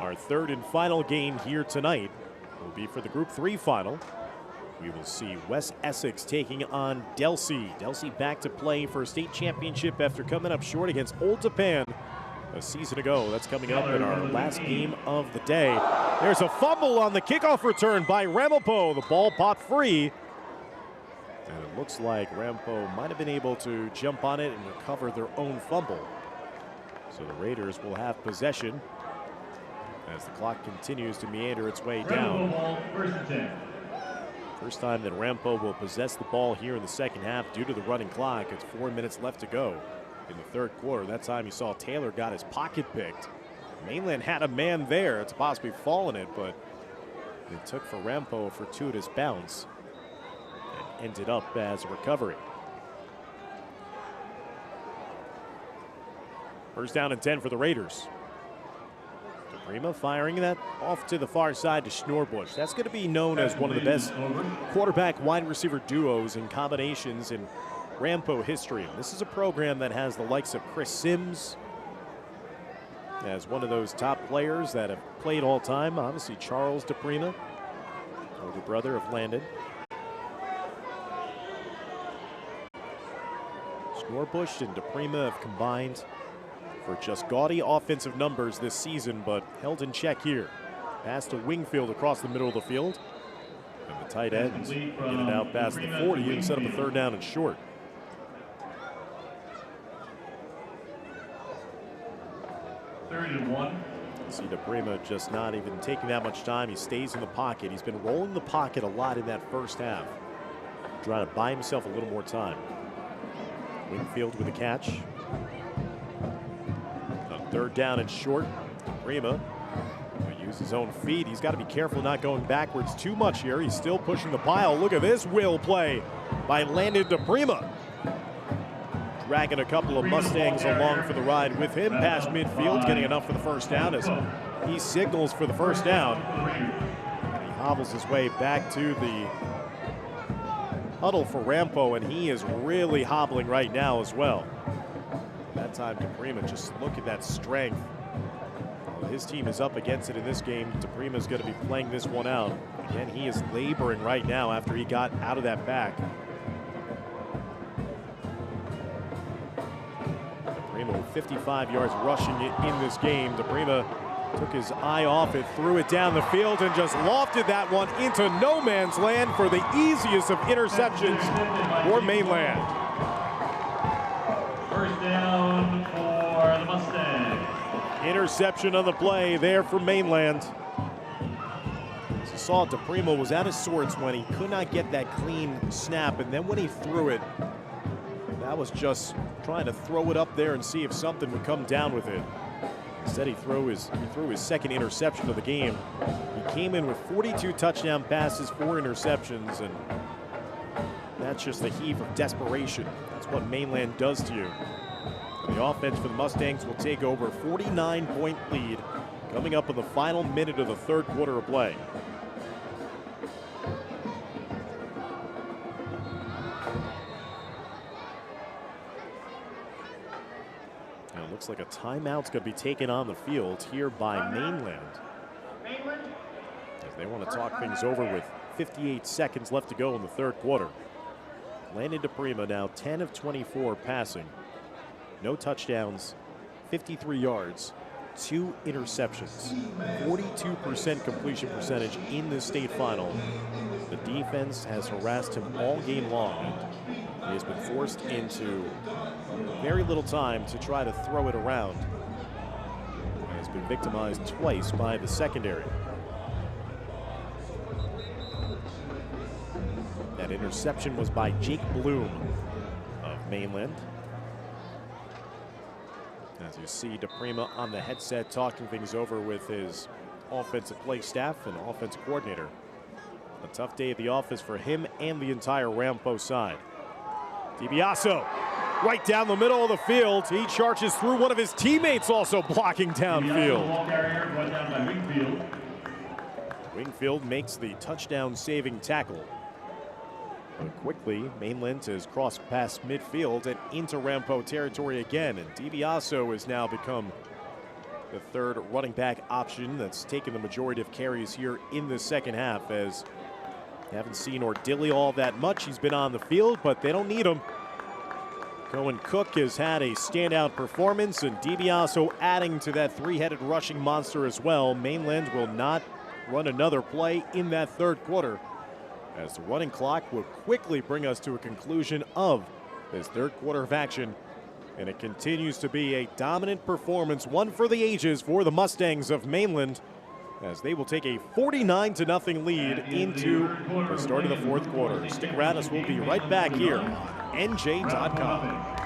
Our 3rd and final game here tonight will be for the Group 3 final. We will see West Essex taking on Delsea. Delsea back to play for a state championship after coming up short against Old Japan a season ago. That's coming up in our last game of the day. There's a fumble on the kickoff return by Ramapo. The ball popped free. And it looks like Rampo might have been able to jump on it and recover their own fumble. So the Raiders will have possession as the clock continues to meander its way down. First time that Rampo will possess the ball here in the second half due to the running clock. It's 4 minutes left to go in the 3rd quarter. That time you saw Taylor got his pocket picked. Mainland had a man there to possibly fall in it, but it took for Rampo a fortuitous bounce and ended up as a recovery. First down and 10 for the Raiders. DePrima firing that off to the far side to Schnorbusch. That's going to be known as one of the best quarterback wide receiver duos and combinations in Rampo history. This is a program that has the likes of Chris Sims as one of those top players that have played all time. Obviously Charles DePrima, older brother of Landon. Norbush and DePrima have combined for just gaudy offensive numbers this season, but held in check here. Pass to Wingfield across the middle of the field. And the tight end get it out past the 40 and set up a third down and short. Third and 1. See DePrima just not even taking that much time. He stays in the pocket. He's been rolling the pocket a lot in that first half, trying to buy himself a little more time. Wingfield with a catch. A third down and short. DePrima will use his own feet. He's got to be careful not going backwards too much here. He's still pushing the pile. Look at this will play by Landon DePrima. Dragging a couple of Mustangs along for the ride with him past midfield, getting enough for the first down as he signals for the first down. And he hobbles his way back to the huddle for Rampo, and he is really hobbling right now as well. That time DePrima, just look at that strength. His team is up against it in this game. DePrima is going to be playing this one out. Again, he is laboring right now after he got out of that back. DePrima with 55 yards rushing in this game. DePrima took his eye off it, threw it down the field, and just lofted that one into no man's land for the easiest of interceptions for Mainland. First down for the Mustangs. Interception on the play there for Mainland. As you saw, DePrima was at his sorts when he could not get that clean snap, and then when he threw it, that was just trying to throw it up there and see if something would come down with it. Instead, he threw his second interception of the game. He came in with 42 touchdown passes, 4 interceptions, and that's just the heave of desperation. That's what Mainland does to you. And the offense for the Mustangs will take over a 49-point lead coming up in the final minute of the third quarter of play. It looks like a timeout's going to be taken on the field here by Mainland, as they want to talk things over with 58 seconds left to go in the third quarter. Landon DePrima now 10 of 24 passing. No touchdowns, 53 yards, 2 interceptions, 42% completion percentage in the state final. The defense has harassed him all game long. He has been forced into very little time to try to throw it around. He has been victimized twice by the secondary. That interception was by Jake Bloom of Mainland. As you see DePrima on the headset talking things over with his offensive play staff and offensive coordinator. A tough day at the office for him and the entire Rampo side. DiBiaso right down the middle of the field. He charges through, one of his teammates also blocking downfield. Wingfield makes the touchdown saving tackle. But quickly, Mainland has crossed past midfield and into Rampo territory again, and DiBiaso has now become the third running back option that's taken the majority of carries here in the second half, as haven't seen Ordilly all that much. He's been on the field, but they don't need him. Cohen Cook has had a standout performance, and DiBiaso adding to that three-headed rushing monster as well. Mainland will not run another play in that third quarter, as the running clock will quickly bring us to a conclusion of this third quarter of action. And it continues to be a dominant performance, one for the ages for the Mustangs of Mainland, as they will take a 49-0 lead into the start of the fourth quarter. Stick around, as we'll be right back here on NJ.com.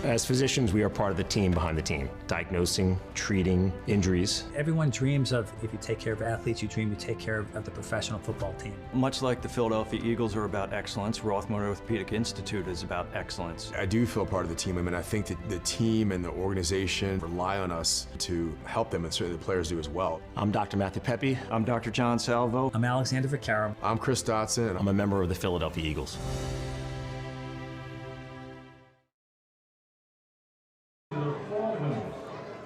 As physicians, we are part of the team behind the team, diagnosing, treating injuries. Everyone dreams of, if you take care of athletes, you dream you take care of the professional football team. Much like the Philadelphia Eagles are about excellence, Rothman Orthopedic Institute is about excellence. I do feel part of the team. I mean, I think that the team and the organization rely on us to help them, and certainly the players do as well. I'm Dr. Matthew Pepe. I'm Dr. John Salvo. I'm Alexander Vaccaro. I'm Chris Dotson. I'm a member of the Philadelphia Eagles.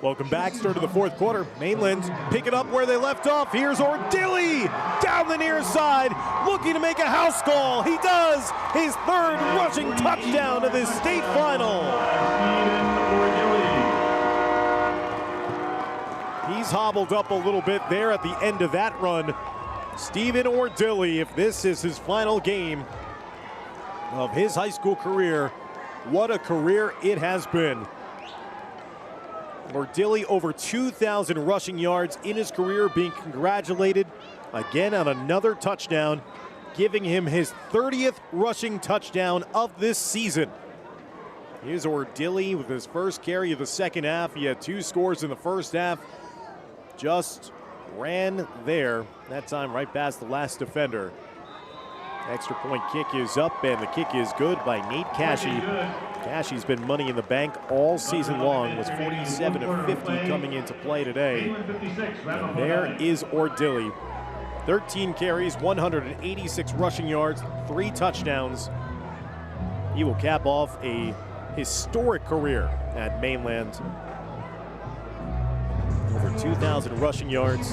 Welcome back. Start of the fourth quarter. Mainland pick it up where they left off. Here's Ordilli down the near side, looking to make a house call. He does. His third rushing touchdown of this state final. He's hobbled up a little bit there at the end of that run. Stephen Ordilli, if this is his final game of his high school career, what a career it has been. Ordilli over 2,000 rushing yards in his career, being congratulated again on another touchdown, giving him his 30th rushing touchdown of this season. Here's Ordilli with his first carry of the second half. He had 2 scores in the first half. Just ran there, that time right past the last defender. Extra point kick is up, and the kick is good by Nate Cashy. Cashy's been money in the bank all season long, was 47 of 50 coming into play today. And there is Ordilli. 13 carries, 186 rushing yards, 3 touchdowns. He will cap off a historic career at Mainland. Over 2,000 rushing yards,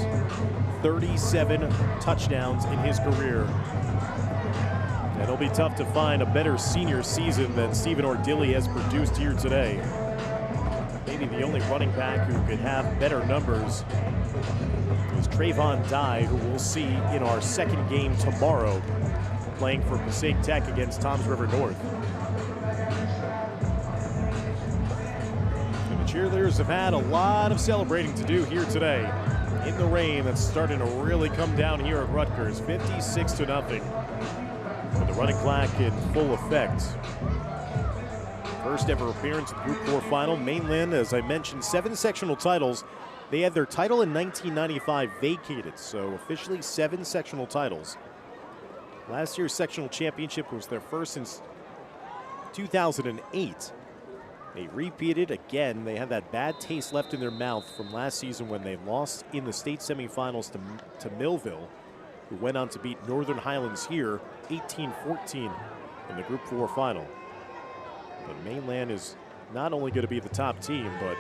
37 touchdowns in his career. And it'll be tough to find a better senior season than Stephen Ordilli has produced here today. Maybe the only running back who could have better numbers is Trayvon Dye, who we'll see in our second game tomorrow, playing for Passaic Tech against Toms River North. And the cheerleaders have had a lot of celebrating to do here today in the rain that's starting to really come down here at Rutgers, 56-0. With the running clock in full effect. First ever appearance in the Group 4 final. Mainland, as I mentioned, 7 sectional titles. They had their title in 1995 vacated, so officially 7 sectional titles. Last year's sectional championship was their first since 2008. They repeated again. They had that bad taste left in their mouth from last season when they lost in the state semifinals to Millville, who went on to beat Northern Highlands here 18-14 in the Group 4 final. But Mainland is not only going to be the top team, but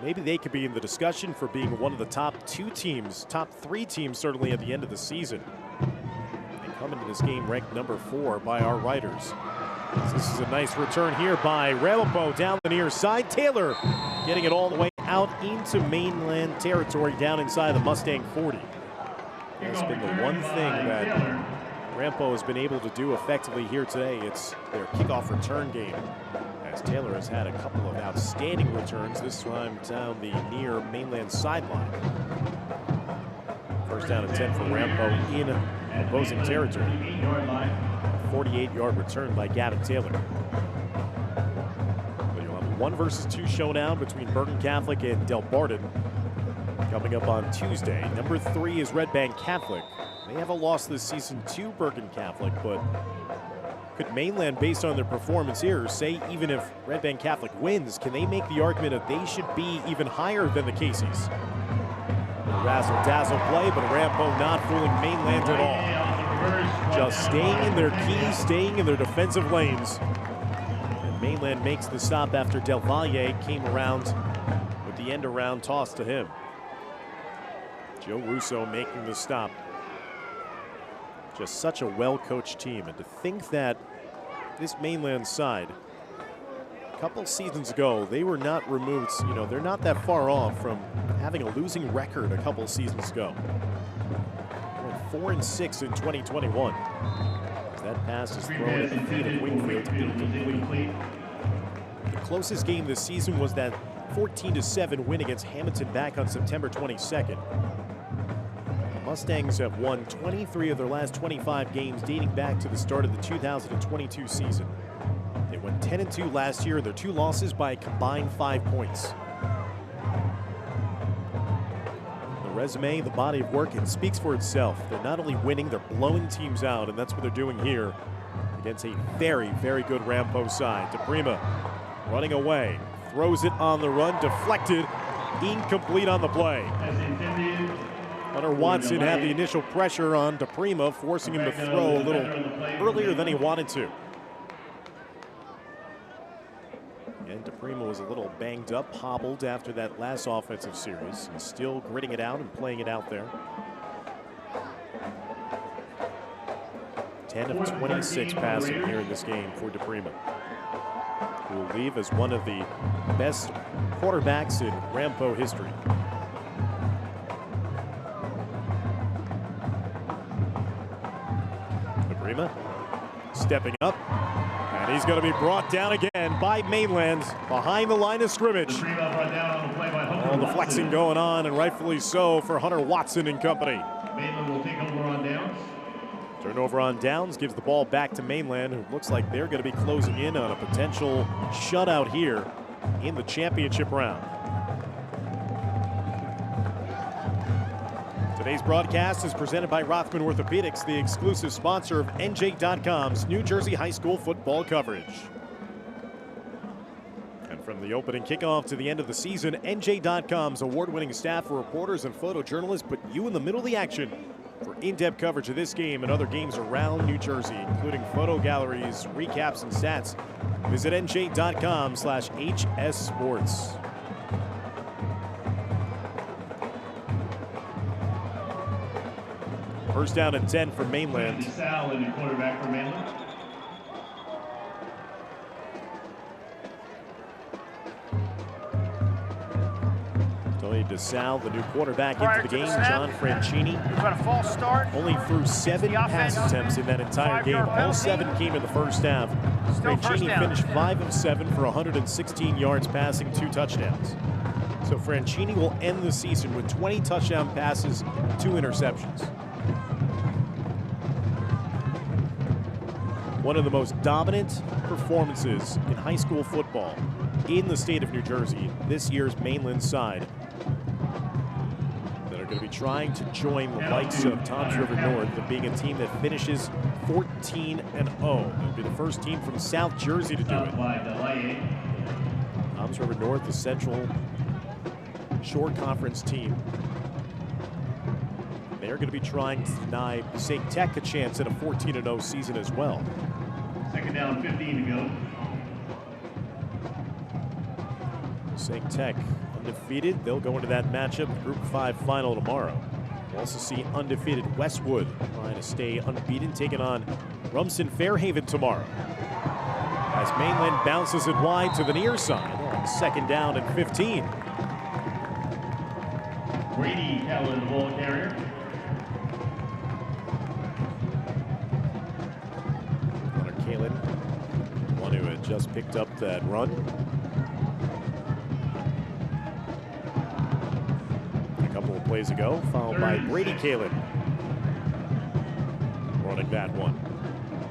maybe they could be in the discussion for being one of the top 2 teams, top 3 teams certainly at the end of the season. They come into this game ranked number 4 by our writers. This is a nice return here by Ramapo down the near side. Taylor getting it all the way out into Mainland territory down inside the Mustang 40. That's been the one thing that Rampo has been able to do effectively here today. It's their kickoff return game, as Taylor has had a couple of outstanding returns, this time down the near Mainland sideline. First down and 10 for Rampo in opposing territory. 48-yard return by Gavin Taylor. But you'll have a 1 versus 2 showdown between Bergen Catholic and Del Barden coming up on Tuesday. Number 3 is Red Bank Catholic. They have a loss this season to Bergen Catholic, but could Mainland, based on their performance here, say even if Red Bank Catholic wins, can they make the argument that they should be even higher than the Caseys? Razzle-dazzle play, but Rampo not fooling Mainland at all. Just staying in their keys, staying in their defensive lanes. And Mainland makes the stop after Del Valle came around with the end-around toss to him. Joe Russo making the stop. Just such a well-coached team. And to think that this Mainland side, a couple seasons ago, they were not removed, you know, they're not that far off from having a losing record a couple seasons ago. They went 4-6 in 2021. As that pass is thrown at the feet of Wingfield, incomplete. The closest game this season was that 14-7 win against Hamilton back on September 22nd. Mustangs have won 23 of their last 25 games dating back to the start of the 2022 season. They went 10-2 last year, their 2 losses by a combined 5 points. The resume, the body of work, it speaks for itself. They're not only winning, they're blowing teams out, and that's what they're doing here against a very, very good Rampo side. DePrima running away, throws it on the run, deflected, incomplete on the play. Hunter Watson had the initial pressure on DePrima, forcing him to throw a little earlier than he wanted to. And DePrima was a little banged up, hobbled after that last offensive series, and still gritting it out and playing it out there. 10 of 26 passing here in this game for DePrima, who will leave as one of the best quarterbacks in Rampo history. DePrima stepping up, and he's going to be brought down again by Mainland behind the line of scrimmage. All the flexing going on, and rightfully so for Hunter Watson and company. Mainland will take over on downs. Turnover on downs gives the ball back to Mainland, who looks like they're going to be closing in on a potential shutout here in the championship round. Today's broadcast is presented by Rothman Orthopedics, the exclusive sponsor of NJ.com's New Jersey high school football coverage. And from the opening kickoff to the end of the season, NJ.com's award-winning staff of reporters and photojournalists put you in the middle of the action for in-depth coverage of this game and other games around New Jersey, including photo galleries, recaps, and stats. Visit NJ.com/HS Sports. First down and 10 for Mainland. Sal in the quarterback for Mainland. Tony DeSalle, the new quarterback into the game. John Franchini got a false start. Only threw 7 pass attempts in that entire game. All 7 came in the first half. Franchini finished 5 of 7 for 116 yards passing, 2 touchdowns. So Franchini will end the season with 20 touchdown passes, 2 interceptions. One of the most dominant performances in high school football in the state of New Jersey, this year's Mainland side, that are going to be trying to join the likes of Toms River North, of being a team that finishes 14-0. It'll be the first team from South Jersey to do it. Toms River North, the Central Shore Conference team. They're going to be trying to deny St. Tech a chance at a 14-0 season as well. Second down, 15 to go. St. Tech undefeated. They'll go into that matchup, Group 5 final tomorrow. We'll also see undefeated Westwood trying to stay unbeaten, taking on Rumson Fairhaven tomorrow. As Mainland bounces it wide to the near side on second down and 15. Brady Callan, the ball carrier. One who had just picked up that run. A couple of plays ago, followed by Brady Kalin running that one.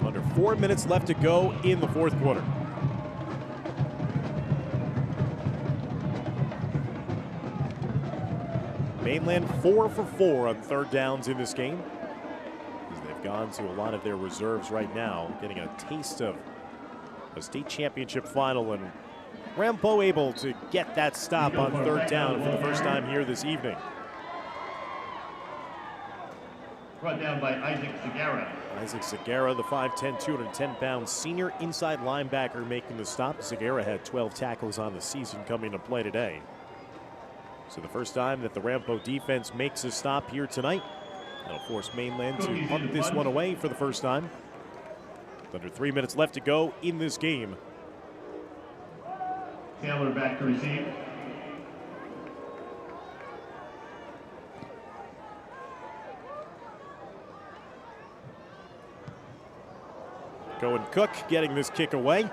Under 4 minutes left to go in the fourth quarter. Mainland 4 for 4 on third downs in this game. They've gone to a lot of their reserves right now, getting a taste of a state championship final, and Rampo able to get that stop on third down for the first time here this evening. Brought down by Isaac Zagara. Isaac Zagara, the 5'10", 210-pound senior inside linebacker, making the stop. Zagara had 12 tackles on the season coming to play today. So the first time that the Rampo defense makes a stop here tonight. That'll force Mainland to punt this one away for the first time. Under 3 minutes left to go in this game. Taylor back to receive. Cohen Cook getting this kick away.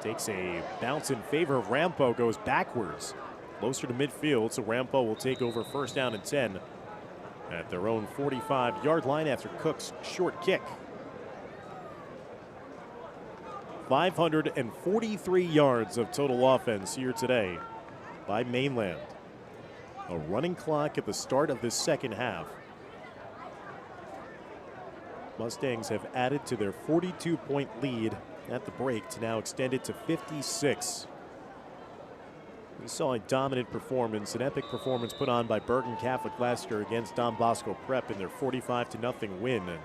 Takes a bounce in favor of Rampo, goes backwards. Closer to midfield, so Rampo will take over first down and 10 at their own 45-yard line after Cook's short kick. 543 yards of total offense here today by Mainland. A running clock at the start of this second half. Mustangs have added to their 42-point lead at the break to now extend it to 56. We saw a dominant performance, an epic performance put on by Bergen Catholic last year against Don Bosco Prep in their 45-0 win. And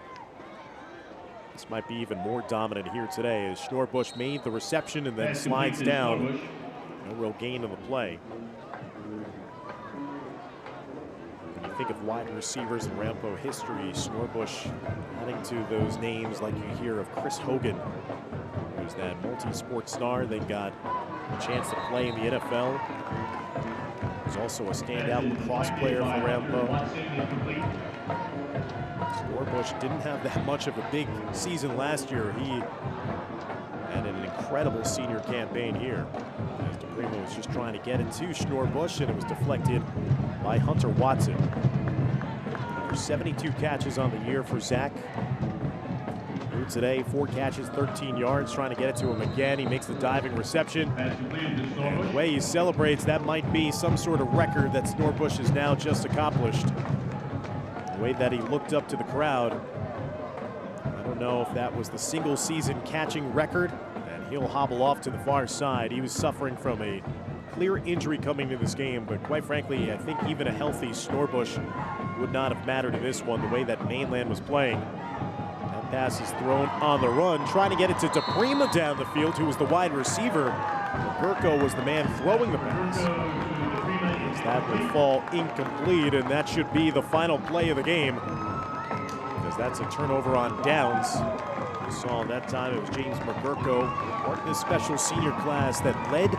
This might be even more dominant here today as Schnorbush made the reception and then slides down. No real gain in the play. When you think of wide receivers in Rampo history, Schnorbush adding to those names like you hear of Chris Hogan, who's that multi-sport star. They got a chance to play in the NFL. He's also a standout lacrosse player for Rampo. Schnorbush didn't have that much of a big season last year. He had an incredible senior campaign here. As DePrimo was just trying to get it to Schnorbush, and it was deflected by Hunter Watson. Over 72 catches on the year for Zach. Here today, 4 catches, 13 yards, trying to get it to him again. He makes the diving reception. And the way he celebrates, that might be some sort of record that Schnorbush has now just accomplished. The way that he looked up to the crowd, I don't know if that was the single season catching record, and he'll hobble off to the far side. He was suffering from a clear injury coming into this game, but quite frankly, I think even a healthy Schnorbush would not have mattered in this one, the way that Mainland was playing. That pass is thrown on the run, trying to get it to DePrimo down the field, who was the wide receiver. Gurko was the man throwing the pass. That will fall incomplete, and that should be the final play of the game, because that's a turnover on downs. You saw that time it was James McGurko, part of this special senior class that led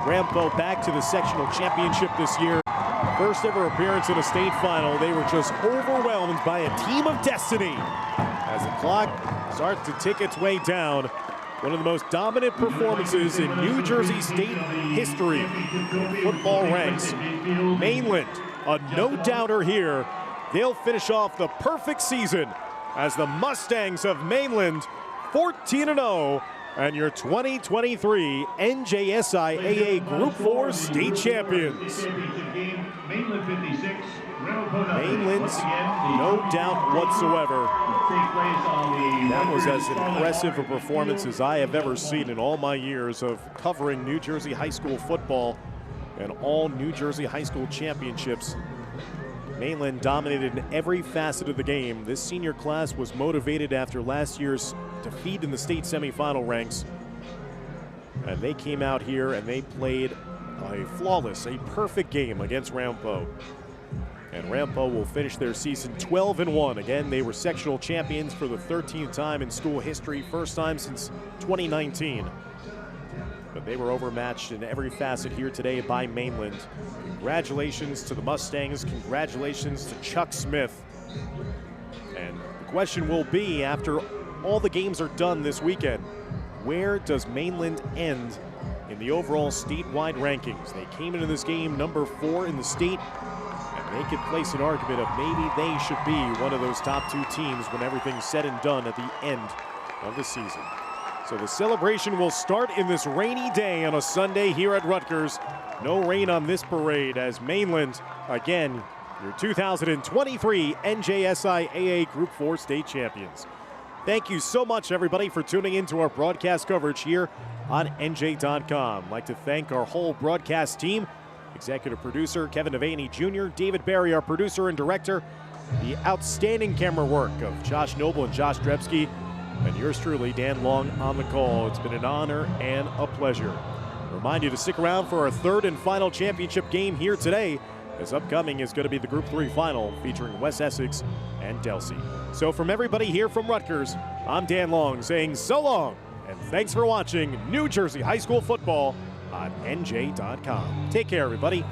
Rampo back to the sectional championship this year. First ever appearance in a state final. They were just overwhelmed by a team of destiny as the clock starts to tick its way down. One of the most dominant performances in New Jersey State history in football ranks. Mainland, a no-doubter here. They'll finish off the perfect season as the Mustangs of Mainland 14-0 and your 2023 NJSIAA Group 4 state champions. Mainland's no doubt whatsoever. That was as impressive a performance as I have ever seen in all my years of covering New Jersey high school football and all New Jersey high school championships. Mainland dominated in every facet of the game. This senior class was motivated after last year's defeat in the state semifinal ranks. And they came out here and they played a flawless, a perfect game against Rampo. And Rampo will finish their season 12-1. Again, they were sectional champions for the 13th time in school history, first time since 2019. But they were overmatched in every facet here today by Mainland. Congratulations to the Mustangs. Congratulations to Chuck Smith. And the question will be, after all the games are done this weekend, where does Mainland end in the overall statewide rankings? They came into this game number 4 in the state, and they could place an argument of maybe they should be one of those top 2 teams when everything's said and done at the end of the season. So the celebration will start in this rainy day on a Sunday here at Rutgers. No rain on this parade as Mainland, again, your 2023 NJSIAA Group 4 state champions. Thank you so much, everybody, for tuning in to our broadcast coverage here on NJ.com. I'd like to thank our whole broadcast team, executive producer Kevin Devaney Jr., David Barry, our producer and director, the outstanding camera work of Josh Noble and Josh Drebsky, and yours truly, Dan Long, on the call. It's been an honor and a pleasure. Remind you to stick around for our 3rd and final championship game here today, as upcoming is going to be the Group 3 final featuring West Essex and Delsey. So from everybody here from Rutgers, I'm Dan Long saying so long, and thanks for watching New Jersey High School Football on NJ.com. Take care, everybody.